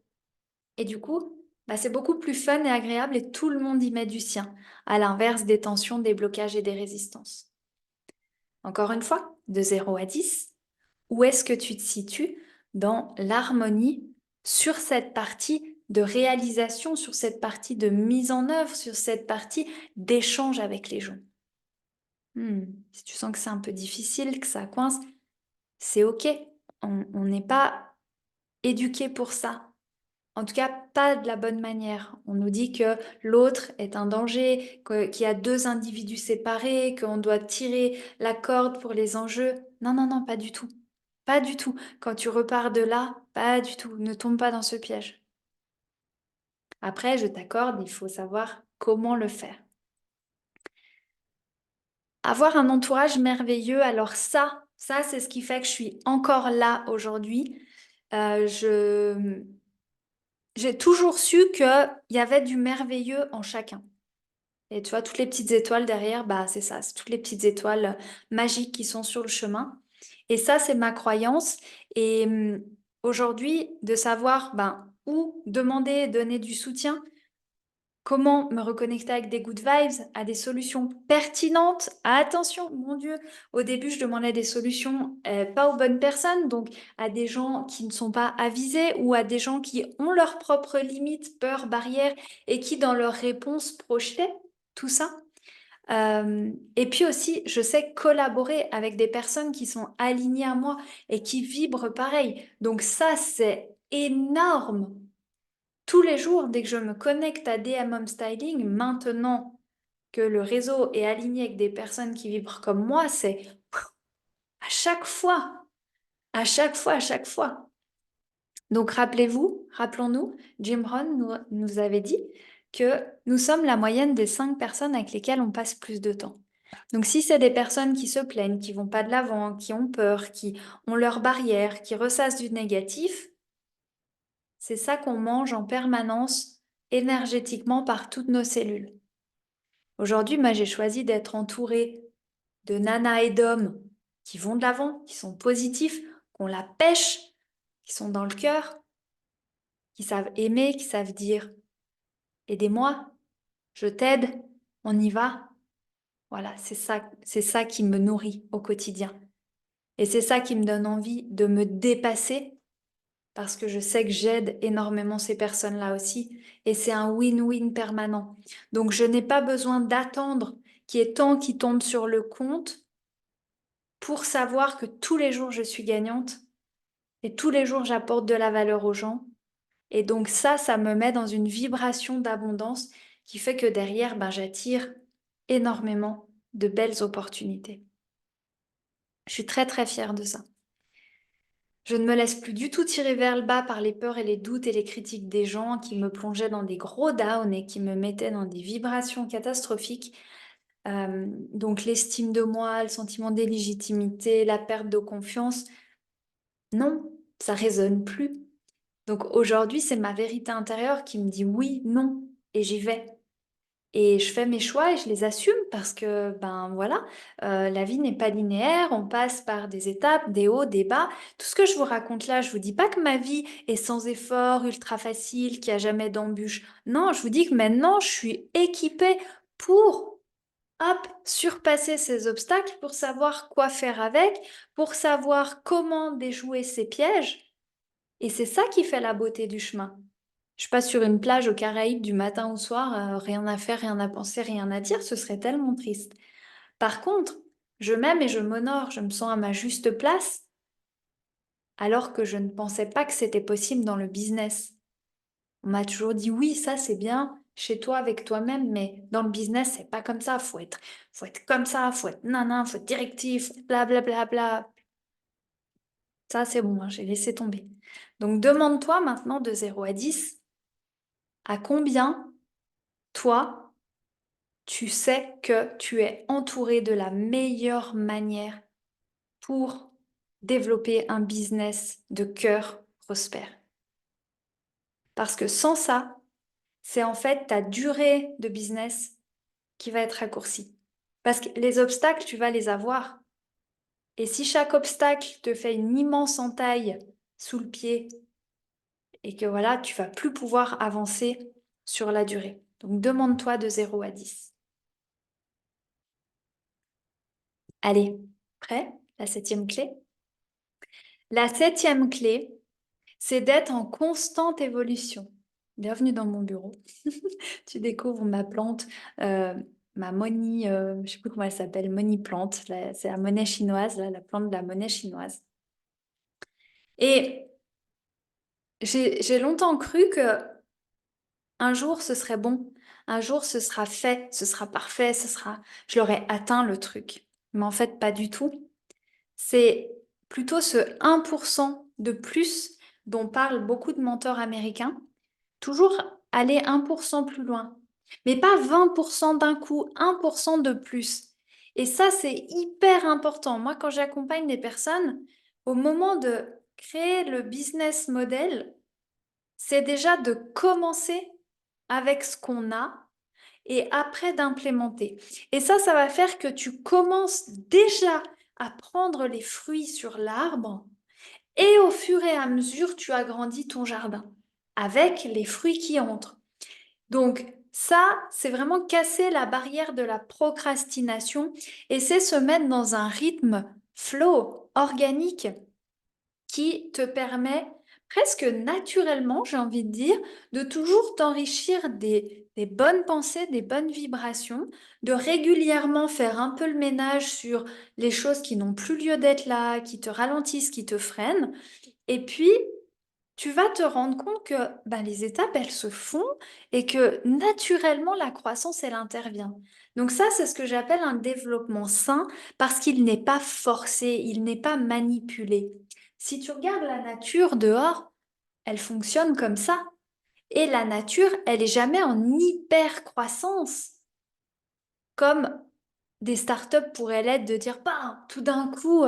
Speaker 1: Et du coup, Bah, c'est beaucoup plus fun et agréable et tout le monde y met du sien, à l'inverse des tensions, des blocages et des résistances. Encore une fois, de 0 à 10, où est-ce que tu te situes dans l'harmonie sur cette partie de réalisation, sur cette partie de mise en œuvre, sur cette partie d'échange avec les gens? Si tu sens que c'est un peu difficile, que ça coince, c'est OK. On n'est pas éduqué pour ça. En tout cas, pas de la bonne manière. On nous dit que l'autre est un danger, qu'il y a deux individus séparés, qu'on doit tirer la corde pour les enjeux. Non, non, non, pas du tout. Pas du tout. Quand tu repars de là, pas du tout. Ne tombe pas dans ce piège. Après, je t'accorde, il faut savoir comment le faire. Avoir un entourage merveilleux, alors ça c'est ce qui fait que je suis encore là aujourd'hui. J'ai toujours su qu'il y avait du merveilleux en chacun. Et tu vois, toutes les petites étoiles derrière, bah, c'est ça, c'est toutes les petites étoiles magiques qui sont sur le chemin. Et ça, c'est ma croyance. Et aujourd'hui, de savoir ben, où demander et donner du soutien, comment me reconnecter avec des good vibes, à des solutions pertinentes. Attention, mon Dieu, au début, je demandais des solutions pas aux bonnes personnes, donc à des gens qui ne sont pas avisés ou à des gens qui ont leurs propres limites, peurs, barrières et qui, dans leurs réponses, projetaient tout ça. Et puis aussi, je sais collaborer avec des personnes qui sont alignées à moi et qui vibrent pareil. Donc ça, c'est énorme. Tous les jours, dès que je me connecte à DM Home Styling, maintenant que le réseau est aligné avec des personnes qui vibrent comme moi, c'est à chaque fois, à chaque fois, à chaque fois. Donc rappelons-nous, Jim Rohn nous avait dit que nous sommes la moyenne des 5 personnes avec lesquelles on passe plus de temps. Donc si c'est des personnes qui se plaignent, qui vont pas de l'avant, qui ont peur, qui ont leurs barrières, qui ressassent du négatif, c'est ça qu'on mange en permanence énergétiquement par toutes nos cellules. Aujourd'hui, moi j'ai choisi d'être entourée de nanas et d'hommes qui vont de l'avant, qui sont positifs, qui ont la pêche, qui sont dans le cœur, qui savent aimer, qui savent dire aidez-moi, je t'aide, on y va. Voilà, c'est ça qui me nourrit au quotidien. Et c'est ça qui me donne envie de me dépasser parce que je sais que j'aide énormément ces personnes-là aussi. Et c'est un win-win permanent. Donc je n'ai pas besoin d'attendre qu'il y ait tant qui tombe sur le compte pour savoir que tous les jours je suis gagnante et tous les jours j'apporte de la valeur aux gens. Et donc ça me met dans une vibration d'abondance qui fait que derrière, ben, j'attire énormément de belles opportunités. Je suis très très fière de ça. Je ne me laisse plus du tout tirer vers le bas par les peurs et les doutes et les critiques des gens qui me plongeaient dans des gros downs et qui me mettaient dans des vibrations catastrophiques. Donc l'estime de moi, le sentiment d'illégitimité, la perte de confiance, non, ça résonne plus. Donc aujourd'hui, c'est ma vérité intérieure qui me dit oui, non, et j'y vais. Et je fais mes choix et je les assume parce que, ben voilà, la vie n'est pas linéaire, on passe par des étapes, des hauts, des bas. Tout ce que je vous raconte là, je vous dis pas que ma vie est sans effort, ultra facile, qu'il n'y a jamais d'embûches. Non, je vous dis que maintenant, je suis équipée pour, hop, surpasser ces obstacles, pour savoir quoi faire avec, pour savoir comment déjouer ces pièges. Et c'est ça qui fait la beauté du chemin. Je passe sur une plage aux Caraïbes du matin au soir, rien à faire, rien à penser, rien à dire, ce serait tellement triste. Par contre, je m'aime et je m'honore, je me sens à ma juste place, alors que je ne pensais pas que c'était possible dans le business. On m'a toujours dit oui, ça c'est bien chez toi avec toi-même, mais dans le business, c'est pas comme ça. Faut être comme ça, faut être nanan, faut être directif, bla bla bla bla. Ça c'est bon, hein, j'ai laissé tomber. Donc demande-toi maintenant de 0 à 10, à combien toi tu sais que tu es entouré de la meilleure manière pour développer un business de cœur prospère. Parce que sans ça, c'est en fait ta durée de business qui va être raccourcie. Parce que les obstacles, tu vas les avoir. Et si chaque obstacle te fait une immense entaille sous le pied et que voilà, tu vas plus pouvoir avancer, sur la durée. Donc, demande-toi de 0 à 10. Allez, prêt? La 7e clé. La 7e clé, c'est d'être en constante évolution. Bienvenue dans mon bureau. Tu découvres ma plante, ma money, je ne sais plus comment elle s'appelle, money plante. C'est la monnaie chinoise, là, la plante de la monnaie chinoise. Et j'ai longtemps cru que un jour ce serait bon, un jour ce sera fait, ce sera parfait, je l'aurais atteint le truc. Mais en fait, pas du tout. C'est plutôt ce 1% de plus dont parlent beaucoup de mentors américains. Toujours aller 1% plus loin. Mais pas 20% d'un coup, 1% de plus. Et ça, c'est hyper important. Moi, quand j'accompagne des personnes, au moment de créer le business model, c'est déjà de commencer avec ce qu'on a et après d'implémenter. Et ça va faire que tu commences déjà à prendre les fruits sur l'arbre et au fur et à mesure, tu agrandis ton jardin avec les fruits qui entrent. Donc ça, c'est vraiment casser la barrière de la procrastination et c'est se mettre dans un rythme flow, organique, qui te permet presque naturellement, j'ai envie de dire, de toujours t'enrichir des bonnes pensées, des bonnes vibrations, de régulièrement faire un peu le ménage sur les choses qui n'ont plus lieu d'être là, qui te ralentissent, qui te freinent. Et puis, tu vas te rendre compte que ben, les étapes, elles se font et que naturellement, la croissance, elle intervient. Donc ça, c'est ce que j'appelle un développement sain parce qu'il n'est pas forcé, il n'est pas manipulé. Si tu regardes la nature dehors, elle fonctionne comme ça. Et la nature, elle est jamais en hyper croissance comme des startups pourraient l'être de dire, bah, tout d'un coup,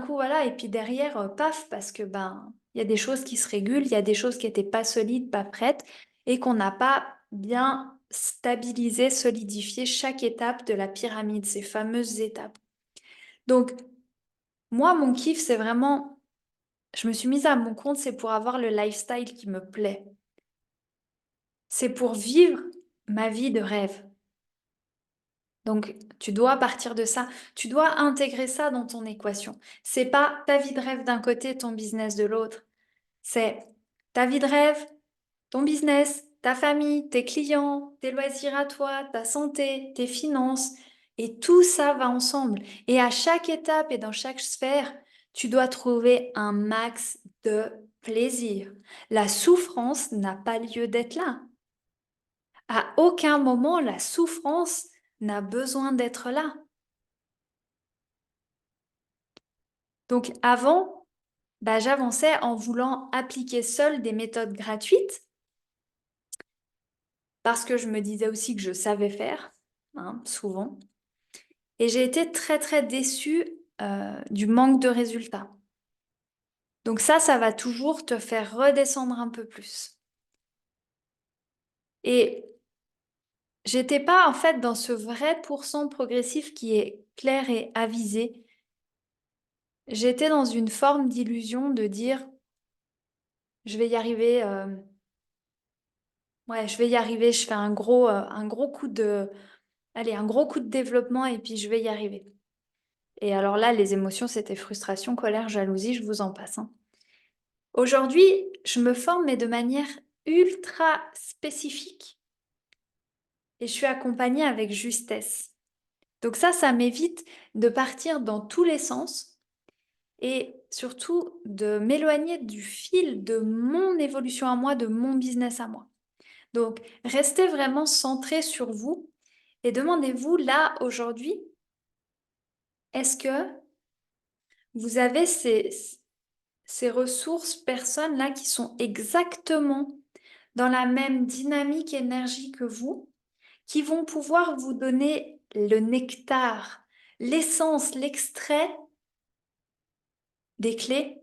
Speaker 1: voilà, et puis derrière, paf, parce que ben, il y a des choses qui se régulent, il y a des choses qui n'étaient pas solides, pas prêtes, et qu'on n'a pas bien stabilisé, solidifié chaque étape de la pyramide, ces fameuses étapes. Donc, moi, mon kiff, c'est vraiment, je me suis mise à mon compte, c'est pour avoir le lifestyle qui me plaît. C'est pour vivre ma vie de rêve. Donc, tu dois partir de ça. Tu dois intégrer ça dans ton équation. C'est pas ta vie de rêve d'un côté, ton business de l'autre. C'est ta vie de rêve, ton business, ta famille, tes clients, tes loisirs à toi, ta santé, tes finances. Et tout ça va ensemble. Et à chaque étape et dans chaque sphère, tu dois trouver un max de plaisir. La souffrance n'a pas lieu d'être là. À aucun moment, la souffrance n'a besoin d'être là. Donc avant, bah, j'avançais en voulant appliquer seule des méthodes gratuites parce que je me disais aussi que je savais faire, hein, souvent. Et j'ai été très très déçue du manque de résultats. Donc ça va toujours te faire redescendre un peu plus. Et j'étais pas en fait dans ce vrai pourcent progressif qui est clair et avisé. J'étais dans une forme d'illusion de dire je vais y arriver, ouais, je vais y arriver, je fais un gros coup de, allez, un gros coup de développement et puis je vais y arriver. Et alors là, les émotions, c'était frustration, colère, jalousie, je vous en passe, hein. Aujourd'hui, je me forme, mais de manière ultra spécifique. Et je suis accompagnée avec justesse. Donc ça m'évite de partir dans tous les sens et surtout de m'éloigner du fil de mon évolution à moi, de mon business à moi. Donc, restez vraiment centré sur vous et demandez-vous là, aujourd'hui, est-ce que vous avez ces ressources, personnes-là qui sont exactement dans la même dynamique, énergie que vous, qui vont pouvoir vous donner le nectar, l'essence, l'extrait des clés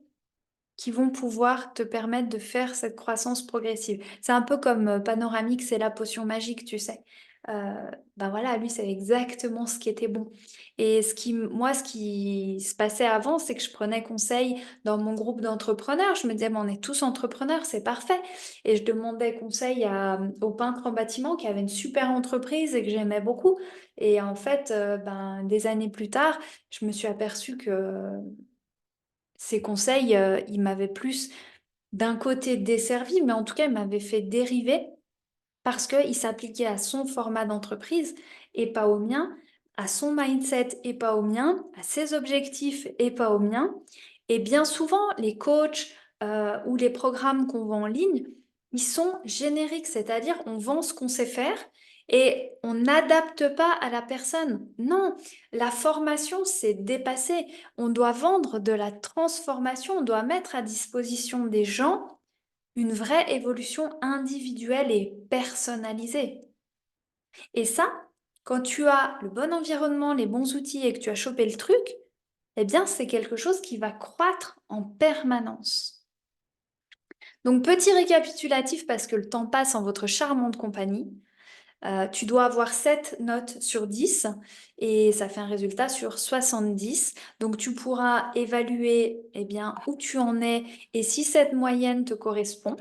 Speaker 1: qui vont pouvoir te permettre de faire cette croissance progressive. C'est un peu comme Panoramique, c'est la potion magique, tu sais. Ben voilà, lui, c'est exactement ce qui était bon. Et moi, ce qui se passait avant, c'est que je prenais conseil dans mon groupe d'entrepreneurs. Je me disais, mais on est tous entrepreneurs, c'est parfait. Et je demandais conseil au peintre en bâtiment qui avait une super entreprise et que j'aimais beaucoup. Et en fait, des années plus tard, je me suis aperçue que ces conseils, ils m'avaient plus d'un côté desservi, mais en tout cas, ils m'avaient fait dériver parce qu'il s'appliquait à son format d'entreprise et pas au mien, à son mindset et pas au mien, à ses objectifs et pas au mien. Et bien souvent, les coachs ou les programmes qu'on vend en ligne, ils sont génériques, c'est-à-dire on vend ce qu'on sait faire et on n'adapte pas à la personne. Non, la formation, c'est dépassé. On doit vendre de la transformation, on doit mettre à disposition des gens une vraie évolution individuelle et personnalisée. Et ça, quand tu as le bon environnement, les bons outils et que tu as chopé le truc, eh bien, c'est quelque chose qui va croître en permanence. Donc, petit récapitulatif parce que le temps passe en votre charmante compagnie. Tu dois avoir 7 notes sur 10 et ça fait un résultat sur 70. Donc, tu pourras évaluer eh bien, où tu en es et si cette moyenne te correspond.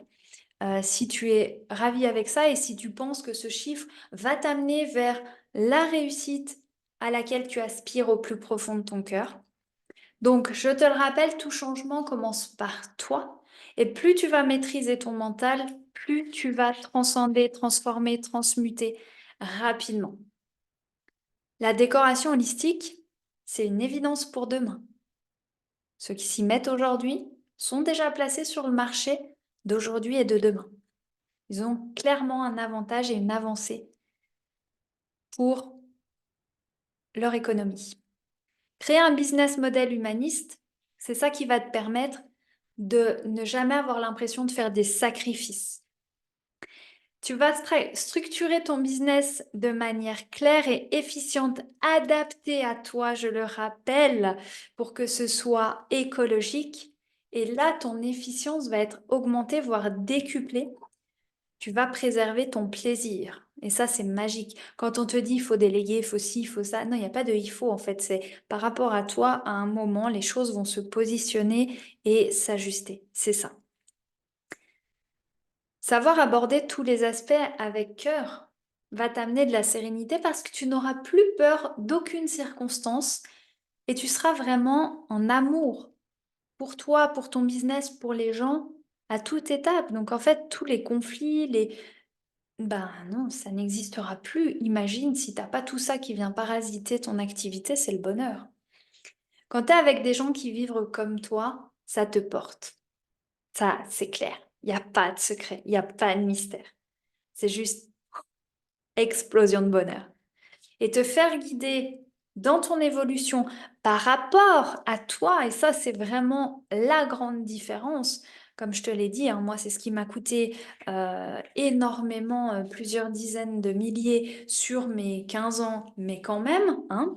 Speaker 1: Si tu es ravi avec ça et si tu penses que ce chiffre va t'amener vers la réussite à laquelle tu aspires au plus profond de ton cœur. Donc, je te le rappelle, tout changement commence par toi. Et plus tu vas maîtriser ton mental, plus tu vas transcender, transformer, transmuter rapidement. La décoration holistique, c'est une évidence pour demain. Ceux qui s'y mettent aujourd'hui sont déjà placés sur le marché d'aujourd'hui et de demain. Ils ont clairement un avantage et une avancée pour leur économie. Créer un business model humaniste, c'est ça qui va te permettre de ne jamais avoir l'impression de faire des sacrifices. Tu vas structurer ton business de manière claire et efficiente, adaptée à toi, je le rappelle, pour que ce soit écologique. Et là, ton efficience va être augmentée, voire décuplée. Tu vas préserver ton plaisir. Et ça, c'est magique. Quand on te dit il faut déléguer, il faut ci, il faut ça, non, il n'y a pas de il faut en fait. C'est par rapport à toi, à un moment, les choses vont se positionner et s'ajuster. C'est ça. Savoir aborder tous les aspects avec cœur va t'amener de la sérénité parce que tu n'auras plus peur d'aucune circonstance et tu seras vraiment en amour pour toi, pour ton business, pour les gens à toute étape. Donc en fait, tous les conflits, ben non, ça n'existera plus. Imagine si t'as pas tout ça qui vient parasiter ton activité, c'est le bonheur. Quand tu es avec des gens qui vivent comme toi, ça te porte. Ça, c'est clair. Il n'y a pas de secret, il n'y a pas de mystère. C'est juste explosion de bonheur. Et te faire guider dans ton évolution par rapport à toi, et ça c'est vraiment la grande différence. Comme je te l'ai dit, hein, moi c'est ce qui m'a coûté énormément, plusieurs dizaines de milliers sur mes 15 ans, mais quand même, hein.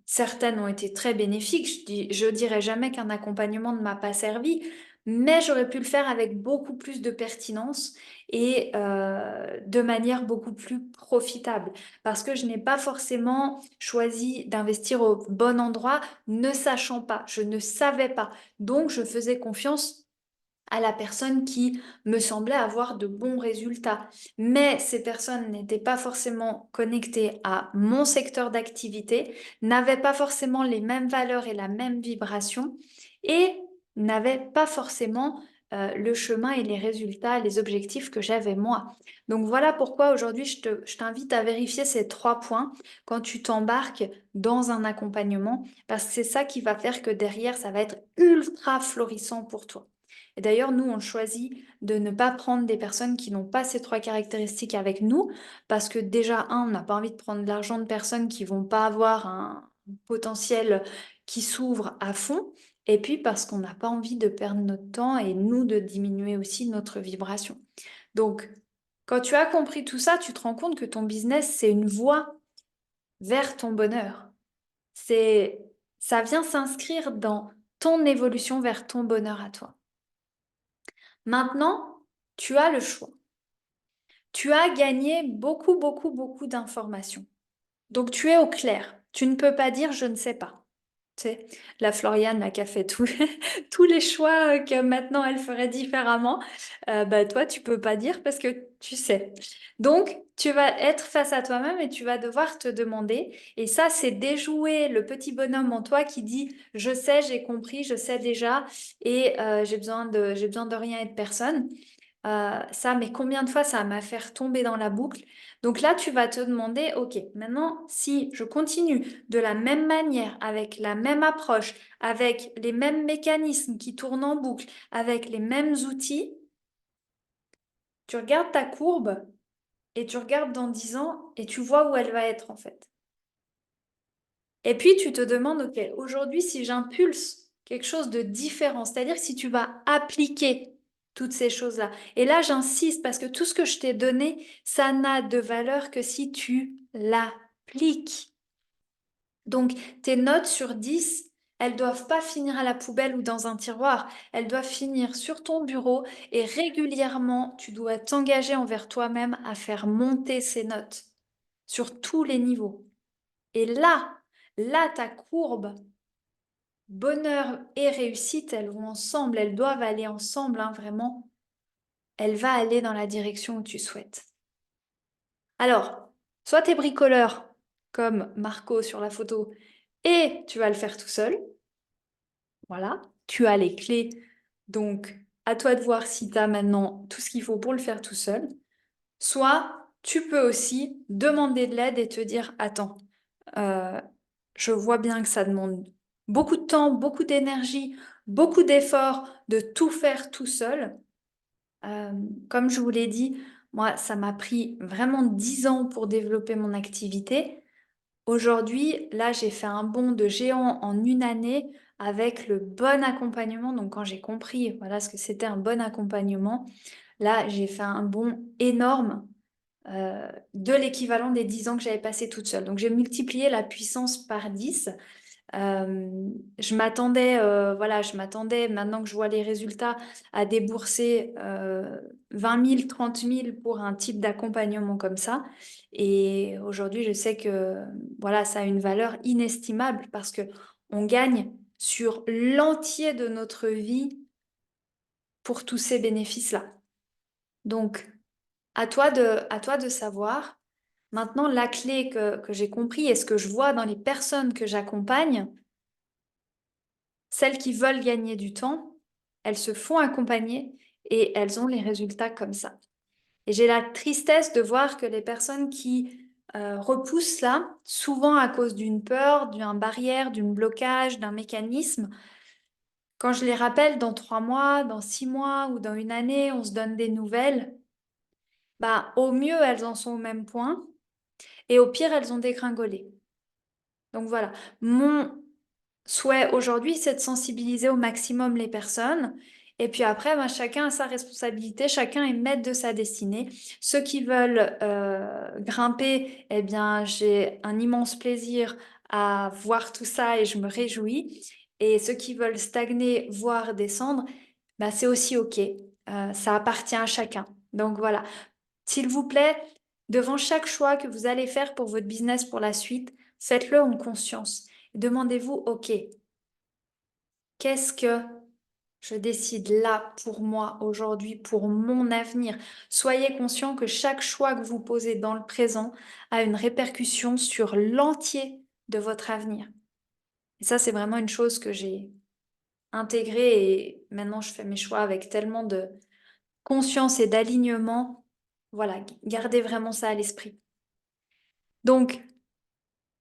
Speaker 1: Certaines ont été très bénéfiques. Je dirais jamais qu'un accompagnement ne m'a pas servi, mais j'aurais pu le faire avec beaucoup plus de pertinence et de manière beaucoup plus profitable parce que je n'ai pas forcément choisi d'investir au bon endroit, ne sachant pas, je ne savais pas. Donc, je faisais confiance à la personne qui me semblait avoir de bons résultats. Mais ces personnes n'étaient pas forcément connectées à mon secteur d'activité, n'avaient pas forcément les mêmes valeurs et la même vibration et n'avaient pas forcément le chemin et les résultats, les objectifs que j'avais moi. Donc voilà pourquoi aujourd'hui je t'invite à vérifier ces 3 points quand tu t'embarques dans un accompagnement, parce que c'est ça qui va faire que derrière, ça va être ultra florissant pour toi. Et d'ailleurs, nous, on choisit de ne pas prendre des personnes qui n'ont pas ces 3 caractéristiques avec nous, parce que déjà, on n'a pas envie de prendre de l'argent de personnes qui vont pas avoir un potentiel qui s'ouvre à fond, et puis parce qu'on n'a pas envie de perdre notre temps et nous de diminuer aussi notre vibration. Donc, quand tu as compris tout ça, tu te rends compte que ton business, c'est une voie vers ton bonheur. Ça vient s'inscrire dans ton évolution vers ton bonheur à toi. Maintenant, tu as le choix. tu as gagné beaucoup, beaucoup, beaucoup d'informations. Donc tu es au clair. Tu ne peux pas dire je ne sais pas. Tu sais, la Floriane là, qui a fait tous les choix que maintenant elle ferait différemment, bah, toi, tu peux pas dire parce que tu sais. Donc, tu vas être face à toi-même et tu vas devoir te demander. Et ça, c'est déjouer le petit bonhomme en toi qui dit, je sais, j'ai compris, je sais déjà et j'ai besoin de rien et de personne. Ça, mais combien de fois ça m'a fait tomber dans la boucle? Donc là, tu vas te demander, OK, maintenant, si je continue de la même manière, avec la même approche, avec les mêmes mécanismes qui tournent en boucle, avec les mêmes outils, tu regardes ta courbe et tu regardes dans 10 ans et tu vois où elle va être en fait. Et puis tu te demandes, OK, aujourd'hui, si j'impulse quelque chose de différent, c'est-à-dire que si tu vas appliquer toutes ces choses-là, et là j'insiste parce que tout ce que je t'ai donné, ça n'a de valeur que si tu l'appliques. Donc tes notes sur 10, elles doivent pas finir à la poubelle ou dans un tiroir, elles doivent finir sur ton bureau et régulièrement, tu dois t'engager envers toi-même à faire monter ces notes sur tous les niveaux. Et là, ta courbe, bonheur et réussite, elles vont ensemble, elles doivent aller ensemble, hein, vraiment. Elle va aller dans la direction où tu souhaites. Alors, soit tu es bricoleur, comme Marco sur la photo, et tu vas le faire tout seul. Voilà, tu as les clés. Donc, à toi de voir si tu as maintenant tout ce qu'il faut pour le faire tout seul. Soit tu peux aussi demander de l'aide et te dire, attends, euh, je vois bien que ça demande beaucoup de temps, beaucoup d'énergie, beaucoup d'efforts de tout faire tout seul. Euh, Comme je vous l'ai dit, moi, ça m'a pris vraiment 10 ans pour développer mon activité. Aujourd'hui, là, j'ai fait un bond de géant en une année avec le bon accompagnement. Donc, quand j'ai compris, voilà, ce que c'était un bon accompagnement, là, j'ai fait un bond énorme de l'équivalent des 10 ans que j'avais passé toute seule. Donc, j'ai multiplié la puissance par 10. Voilà, je m'attendais, maintenant que je vois les résultats, à débourser 20 000, 30 000 pour un type d'accompagnement comme ça. Et aujourd'hui, je sais que voilà, ça a une valeur inestimable parce que on gagne sur l'entier de notre vie pour tous ces bénéfices-là. Donc, à toi de savoir. Maintenant, la clé que j'ai compris et ce que je vois dans les personnes que j'accompagne, celles qui veulent gagner du temps, elles se font accompagner et elles ont les résultats comme ça. Et j'ai la tristesse de voir que les personnes qui repoussent là, souvent à cause d'une peur, d'une barrière, d'un blocage, d'un mécanisme, quand je les rappelle dans 3 mois, dans 6 mois ou dans une année, on se donne des nouvelles, bah, au mieux, elles en sont au même point et au pire, elles ont dégringolé. Donc voilà, mon souhait aujourd'hui, c'est de sensibiliser au maximum les personnes. Et puis après, ben, chacun a sa responsabilité, chacun est maître de sa destinée. Ceux qui veulent grimper, eh bien, j'ai un immense plaisir à voir tout ça et je me réjouis. Et ceux qui veulent stagner, voire descendre, ben, c'est aussi OK. Ça appartient à chacun. Donc voilà, s'il vous plaît, devant chaque choix que vous allez faire pour votre business pour la suite, faites-le en conscience. Demandez-vous, OK, qu'est-ce que je décide là pour moi aujourd'hui, pour mon avenir? Soyez conscient que chaque choix que vous posez dans le présent a une répercussion sur l'entier de votre avenir. Et ça, c'est vraiment une chose que j'ai intégrée et maintenant je fais mes choix avec tellement de conscience et d'alignement. Voilà, gardez vraiment ça à l'esprit. Donc,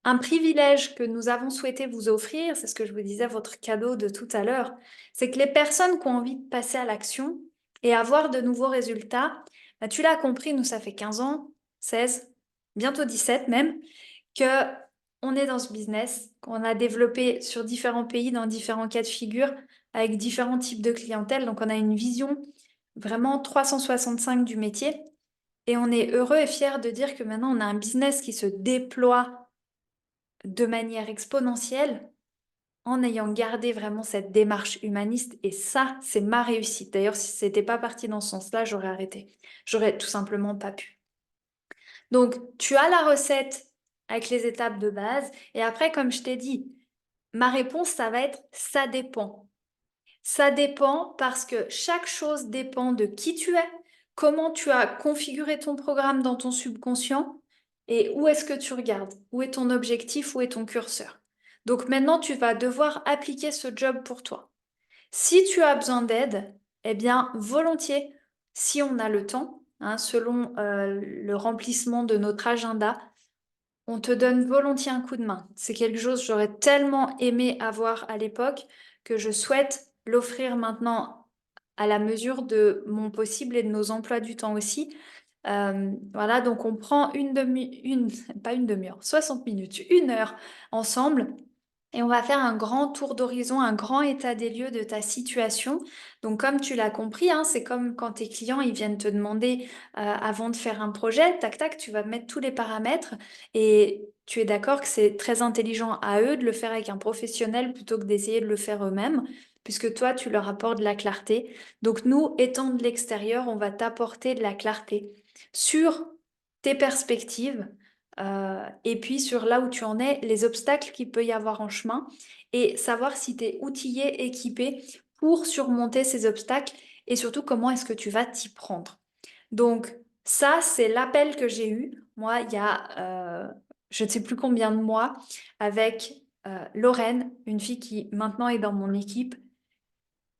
Speaker 1: un privilège que nous avons souhaité vous offrir, c'est ce que je vous disais, votre cadeau de tout à l'heure, c'est que les personnes qui ont envie de passer à l'action et avoir de nouveaux résultats, bah, tu l'as compris, nous, ça fait 15 ans, 16, bientôt 17 même, que on est dans ce business, qu'on a développé sur différents pays, dans différents cas de figure, avec différents types de clientèle. Donc, on a une vision vraiment 365 du métier. Et on est heureux et fiers de dire que maintenant, on a un business qui se déploie de manière exponentielle en ayant gardé vraiment cette démarche humaniste. Et ça, c'est ma réussite. D'ailleurs, si c'était pas parti dans ce sens-là, j'aurais arrêté. J'aurais tout simplement pas pu. Donc, tu as la recette avec les étapes de base. Et après, comme je t'ai dit, ma réponse, ça va être ça dépend. Ça dépend parce que chaque chose dépend de qui tu es, comment tu as configuré ton programme dans ton subconscient et où est-ce que tu regardes, où est ton objectif, où est ton curseur. Donc maintenant, tu vas devoir appliquer ce job pour toi. Si tu as besoin d'aide, eh bien, volontiers, si on a le temps, hein, selon le remplissement de notre agenda, on te donne volontiers un coup de main. C'est quelque chose que j'aurais tellement aimé avoir à l'époque que je souhaite l'offrir maintenant à la mesure de mon possible et de nos emplois du temps aussi. Voilà, donc on prend pas une demi-heure, 60 minutes, 1 heure ensemble et on va faire un grand tour d'horizon, un grand état des lieux de ta situation. Donc, comme tu l'as compris, hein, c'est comme quand tes clients ils viennent te demander avant de faire un projet, tac tac, tu vas mettre tous les paramètres et tu es d'accord que c'est très intelligent à eux de le faire avec un professionnel plutôt que d'essayer de le faire eux-mêmes, puisque toi tu leur apportes de la clarté. Donc, nous, étant de l'extérieur, on va t'apporter de la clarté sur tes perspectives et puis sur là où tu en es, les obstacles qu'il peut y avoir en chemin et savoir si tu es outillé, équipé pour surmonter ces obstacles et surtout comment est-ce que tu vas t'y prendre. Donc ça, c'est l'appel que j'ai eu, moi, il y a je ne sais plus combien de mois, avec Lorraine, une fille qui maintenant est dans mon équipe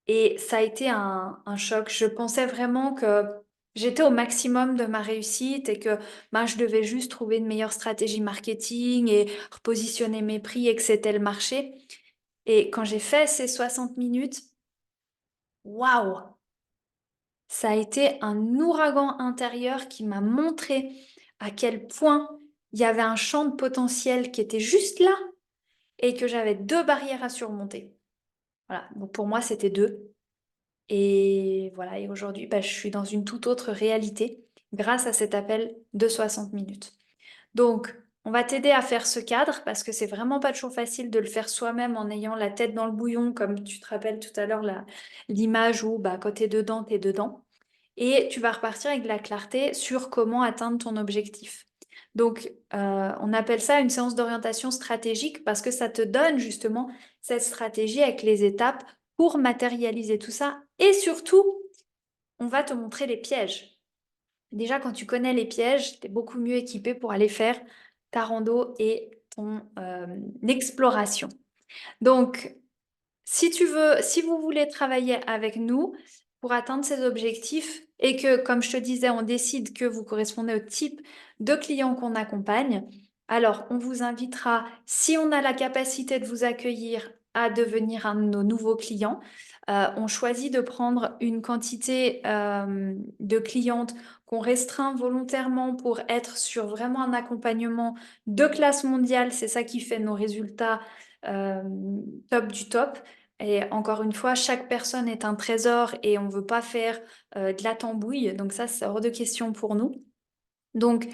Speaker 1: et ça a été un choc. Je pensais vraiment que j'étais au maximum de ma réussite et que ben, je devais juste trouver une meilleure stratégie marketing et repositionner mes prix et que c'était le marché. Et quand j'ai fait ces 60 minutes, waouh! Ça a été un ouragan intérieur qui m'a montré à quel point il y avait un champ de potentiel qui était juste là et que j'avais deux barrières à surmonter. Voilà, donc pour moi, c'était deux. Et voilà, et aujourd'hui, bah, je suis dans une toute autre réalité grâce à cet appel de 60 minutes. Donc, on va t'aider à faire ce cadre parce que c'est vraiment pas toujours facile de le faire soi-même en ayant la tête dans le bouillon, comme tu te rappelles tout à l'heure l'image où bah, quand t'es dedans, t'es dedans. Et tu vas repartir avec de la clarté sur comment atteindre ton objectif. Donc, on appelle ça une séance d'orientation stratégique parce que ça te donne justement cette stratégie avec les étapes pour matérialiser tout ça. Et surtout, on va te montrer les pièges. Déjà, quand tu connais les pièges, tu es beaucoup mieux équipé pour aller faire ta rando et ton exploration. Donc, si vous voulez travailler avec nous pour atteindre ces objectifs et que, comme je te disais, on décide que vous correspondez au type de client qu'on accompagne, alors on vous invitera, si on a la capacité de vous accueillir, à devenir un de nos nouveaux clients. On choisit de prendre une quantité de clientes qu'on restreint volontairement pour être sur vraiment un accompagnement de classe mondiale. C'est ça qui fait nos résultats euh, top du top. Et encore une fois, chaque personne est un trésor et on ne veut pas faire de la tambouille. Donc ça, c'est hors de question pour nous. Donc,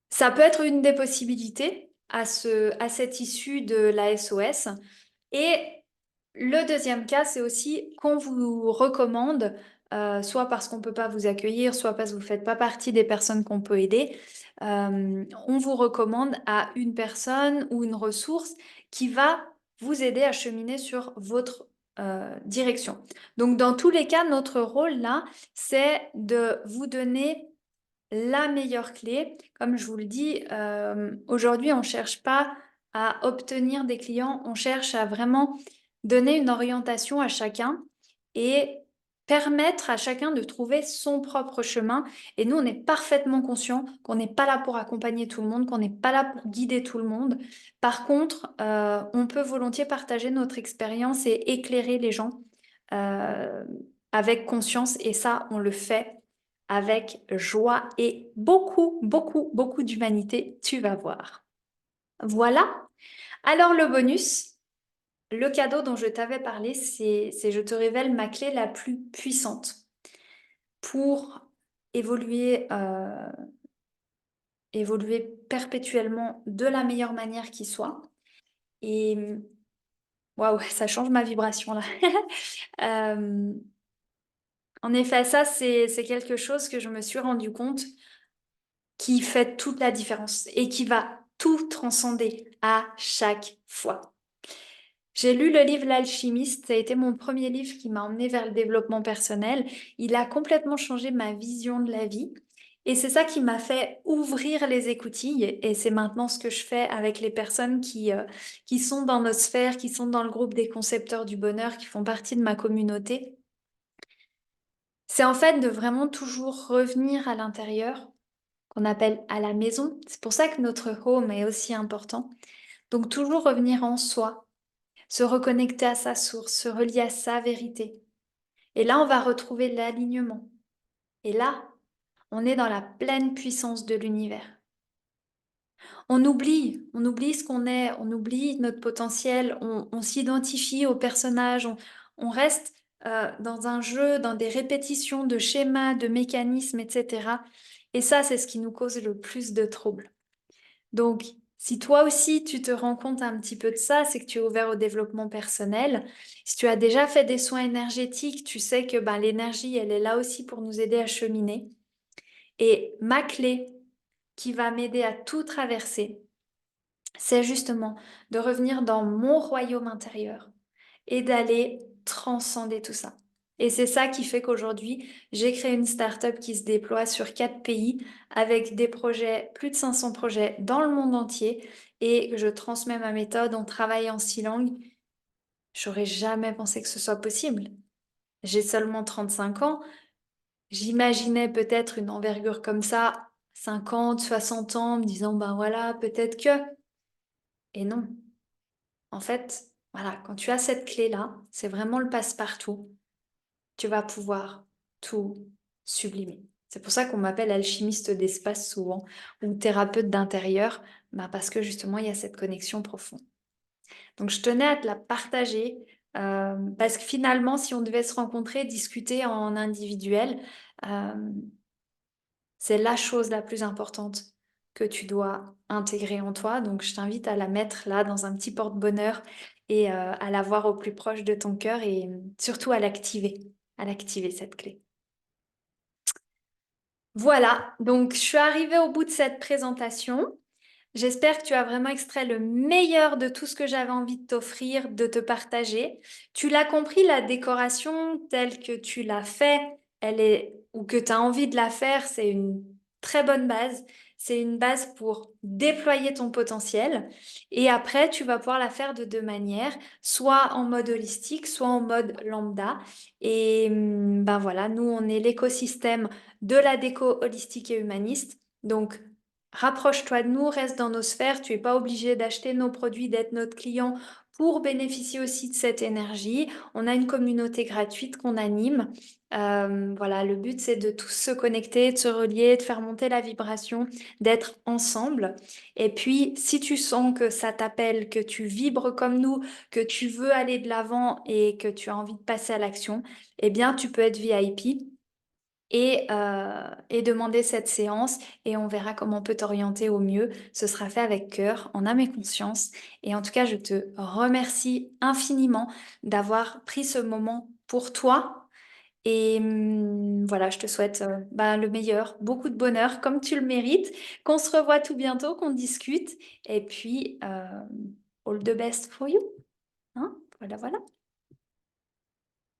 Speaker 1: ça peut être une des possibilités à cette issue de la SOS. Et le deuxième cas, c'est aussi qu'on vous recommande, soit parce qu'on ne peut pas vous accueillir, soit parce que vous ne faites pas partie des personnes qu'on peut aider, on vous recommande à une personne ou une ressource qui va vous aider à cheminer sur votre direction. Donc, dans tous les cas, notre rôle là, c'est de vous donner la meilleure clé. Comme je vous le dis, aujourd'hui, on ne cherche pas à obtenir des clients, on cherche à vraiment donner une orientation à chacun et permettre à chacun de trouver son propre chemin. Et nous, on est parfaitement conscient qu'on n'est pas là pour accompagner tout le monde, qu'on n'est pas là pour guider tout le monde. Par contre, on peut volontiers partager notre expérience et éclairer les gens euh, avec conscience. Et ça, on le fait avec joie et beaucoup, beaucoup, beaucoup d'humanité, tu vas voir. Voilà. Alors le bonus, le cadeau dont je t'avais parlé, c'est je te révèle ma clé la plus puissante pour évoluer, évoluer perpétuellement de la meilleure manière qui soit. Et waouh, ça change ma vibration là. Euh, en effet, ça, c'est quelque chose que je me suis rendu compte. qui fait toute la différence et qui va tout transcender à chaque fois. J'ai lu le livre L'Alchimiste, ça a été mon premier livre qui m'a emmené vers le développement personnel. Il a complètement changé ma vision de la vie et c'est ça qui m'a fait ouvrir les écoutilles et c'est maintenant ce que je fais avec les personnes qui sont dans nos sphères, qui sont dans le groupe des concepteurs du bonheur, qui font partie de ma communauté. C'est en fait de vraiment toujours revenir à l'intérieur, qu'on appelle à la maison. C'est pour ça que notre home est aussi important. Donc toujours revenir en soi, se reconnecter à sa source, se relier à sa vérité. Et là, on va retrouver l'alignement. Et là, on est dans la pleine puissance de l'univers. On oublie ce qu'on est, on oublie notre potentiel, on s'identifie au personnage, on reste dans un jeu, dans des répétitions de schémas, de mécanismes, etc. Et ça, c'est ce qui nous cause le plus de troubles. Donc, si toi aussi tu te rends compte un petit peu de ça, c'est que tu es ouvert au développement personnel. Si tu as déjà fait des soins énergétiques, tu sais que ben, l'énergie, elle est là aussi pour nous aider à cheminer. Et ma clé qui va m'aider à tout traverser, c'est justement de revenir dans mon royaume intérieur et d'aller transcender tout ça. Et c'est ça qui fait qu'aujourd'hui, j'ai créé une start-up qui se déploie sur 4 pays avec des projets, plus de 500 projets dans le monde entier et que je transmets ma méthode, on travaille en 6 langues. J'aurais jamais pensé que ce soit possible. J'ai seulement 35 ans. J'imaginais peut-être une envergure comme ça, 50, 60 ans, me disant, ben voilà, peut-être que. Et non. En fait, voilà, quand tu as cette clé-là, c'est vraiment le passe-partout. Tu vas pouvoir tout sublimer. C'est pour ça qu'on m'appelle alchimiste d'espace souvent, ou thérapeute d'intérieur, bah parce que justement, il y a cette connexion profonde. Donc, je tenais à te la partager, parce que finalement, si on devait se rencontrer, discuter en individuel, euh, c'est la chose la plus importante que tu dois intégrer en toi. Donc, je t'invite à la mettre là dans un petit porte-bonheur et à la voir au plus proche de ton cœur et surtout à l'activer cette clé. Voilà, donc je suis arrivée au bout de cette présentation. J'espère que tu as vraiment extrait le meilleur de tout ce que j'avais envie de t'offrir, de te partager. Tu l'as compris, la décoration telle que tu l'as fait, elle est, ou que tu as envie de la faire, c'est une très bonne base. C'est une base pour déployer ton potentiel. Et après, tu vas pouvoir la faire de 2 manières, soit en mode holistique, soit en mode lambda. Et ben voilà, nous, on est l'écosystème de la déco holistique et humaniste. Donc, rapproche-toi de nous, reste dans nos sphères. Tu n'es pas obligé d'acheter nos produits, d'être notre client pour bénéficier aussi de cette énergie. On a une communauté gratuite qu'on anime. Voilà, le but c'est de tous se connecter, de se relier, de faire monter la vibration, d'être ensemble. Et puis, si tu sens que ça t'appelle, que tu vibres comme nous, que tu veux aller de l'avant et que tu as envie de passer à l'action, eh bien, tu peux être VIP et demander cette séance et on verra comment on peut t'orienter au mieux. Ce sera fait avec cœur, en âme et conscience. Et en tout cas, je te remercie infiniment d'avoir pris ce moment pour toi. Et voilà, je te souhaite le meilleur, beaucoup de bonheur comme tu le mérites, qu'on se revoie tout bientôt, qu'on discute. Et puis, all the best for you. Hein, voilà, voilà.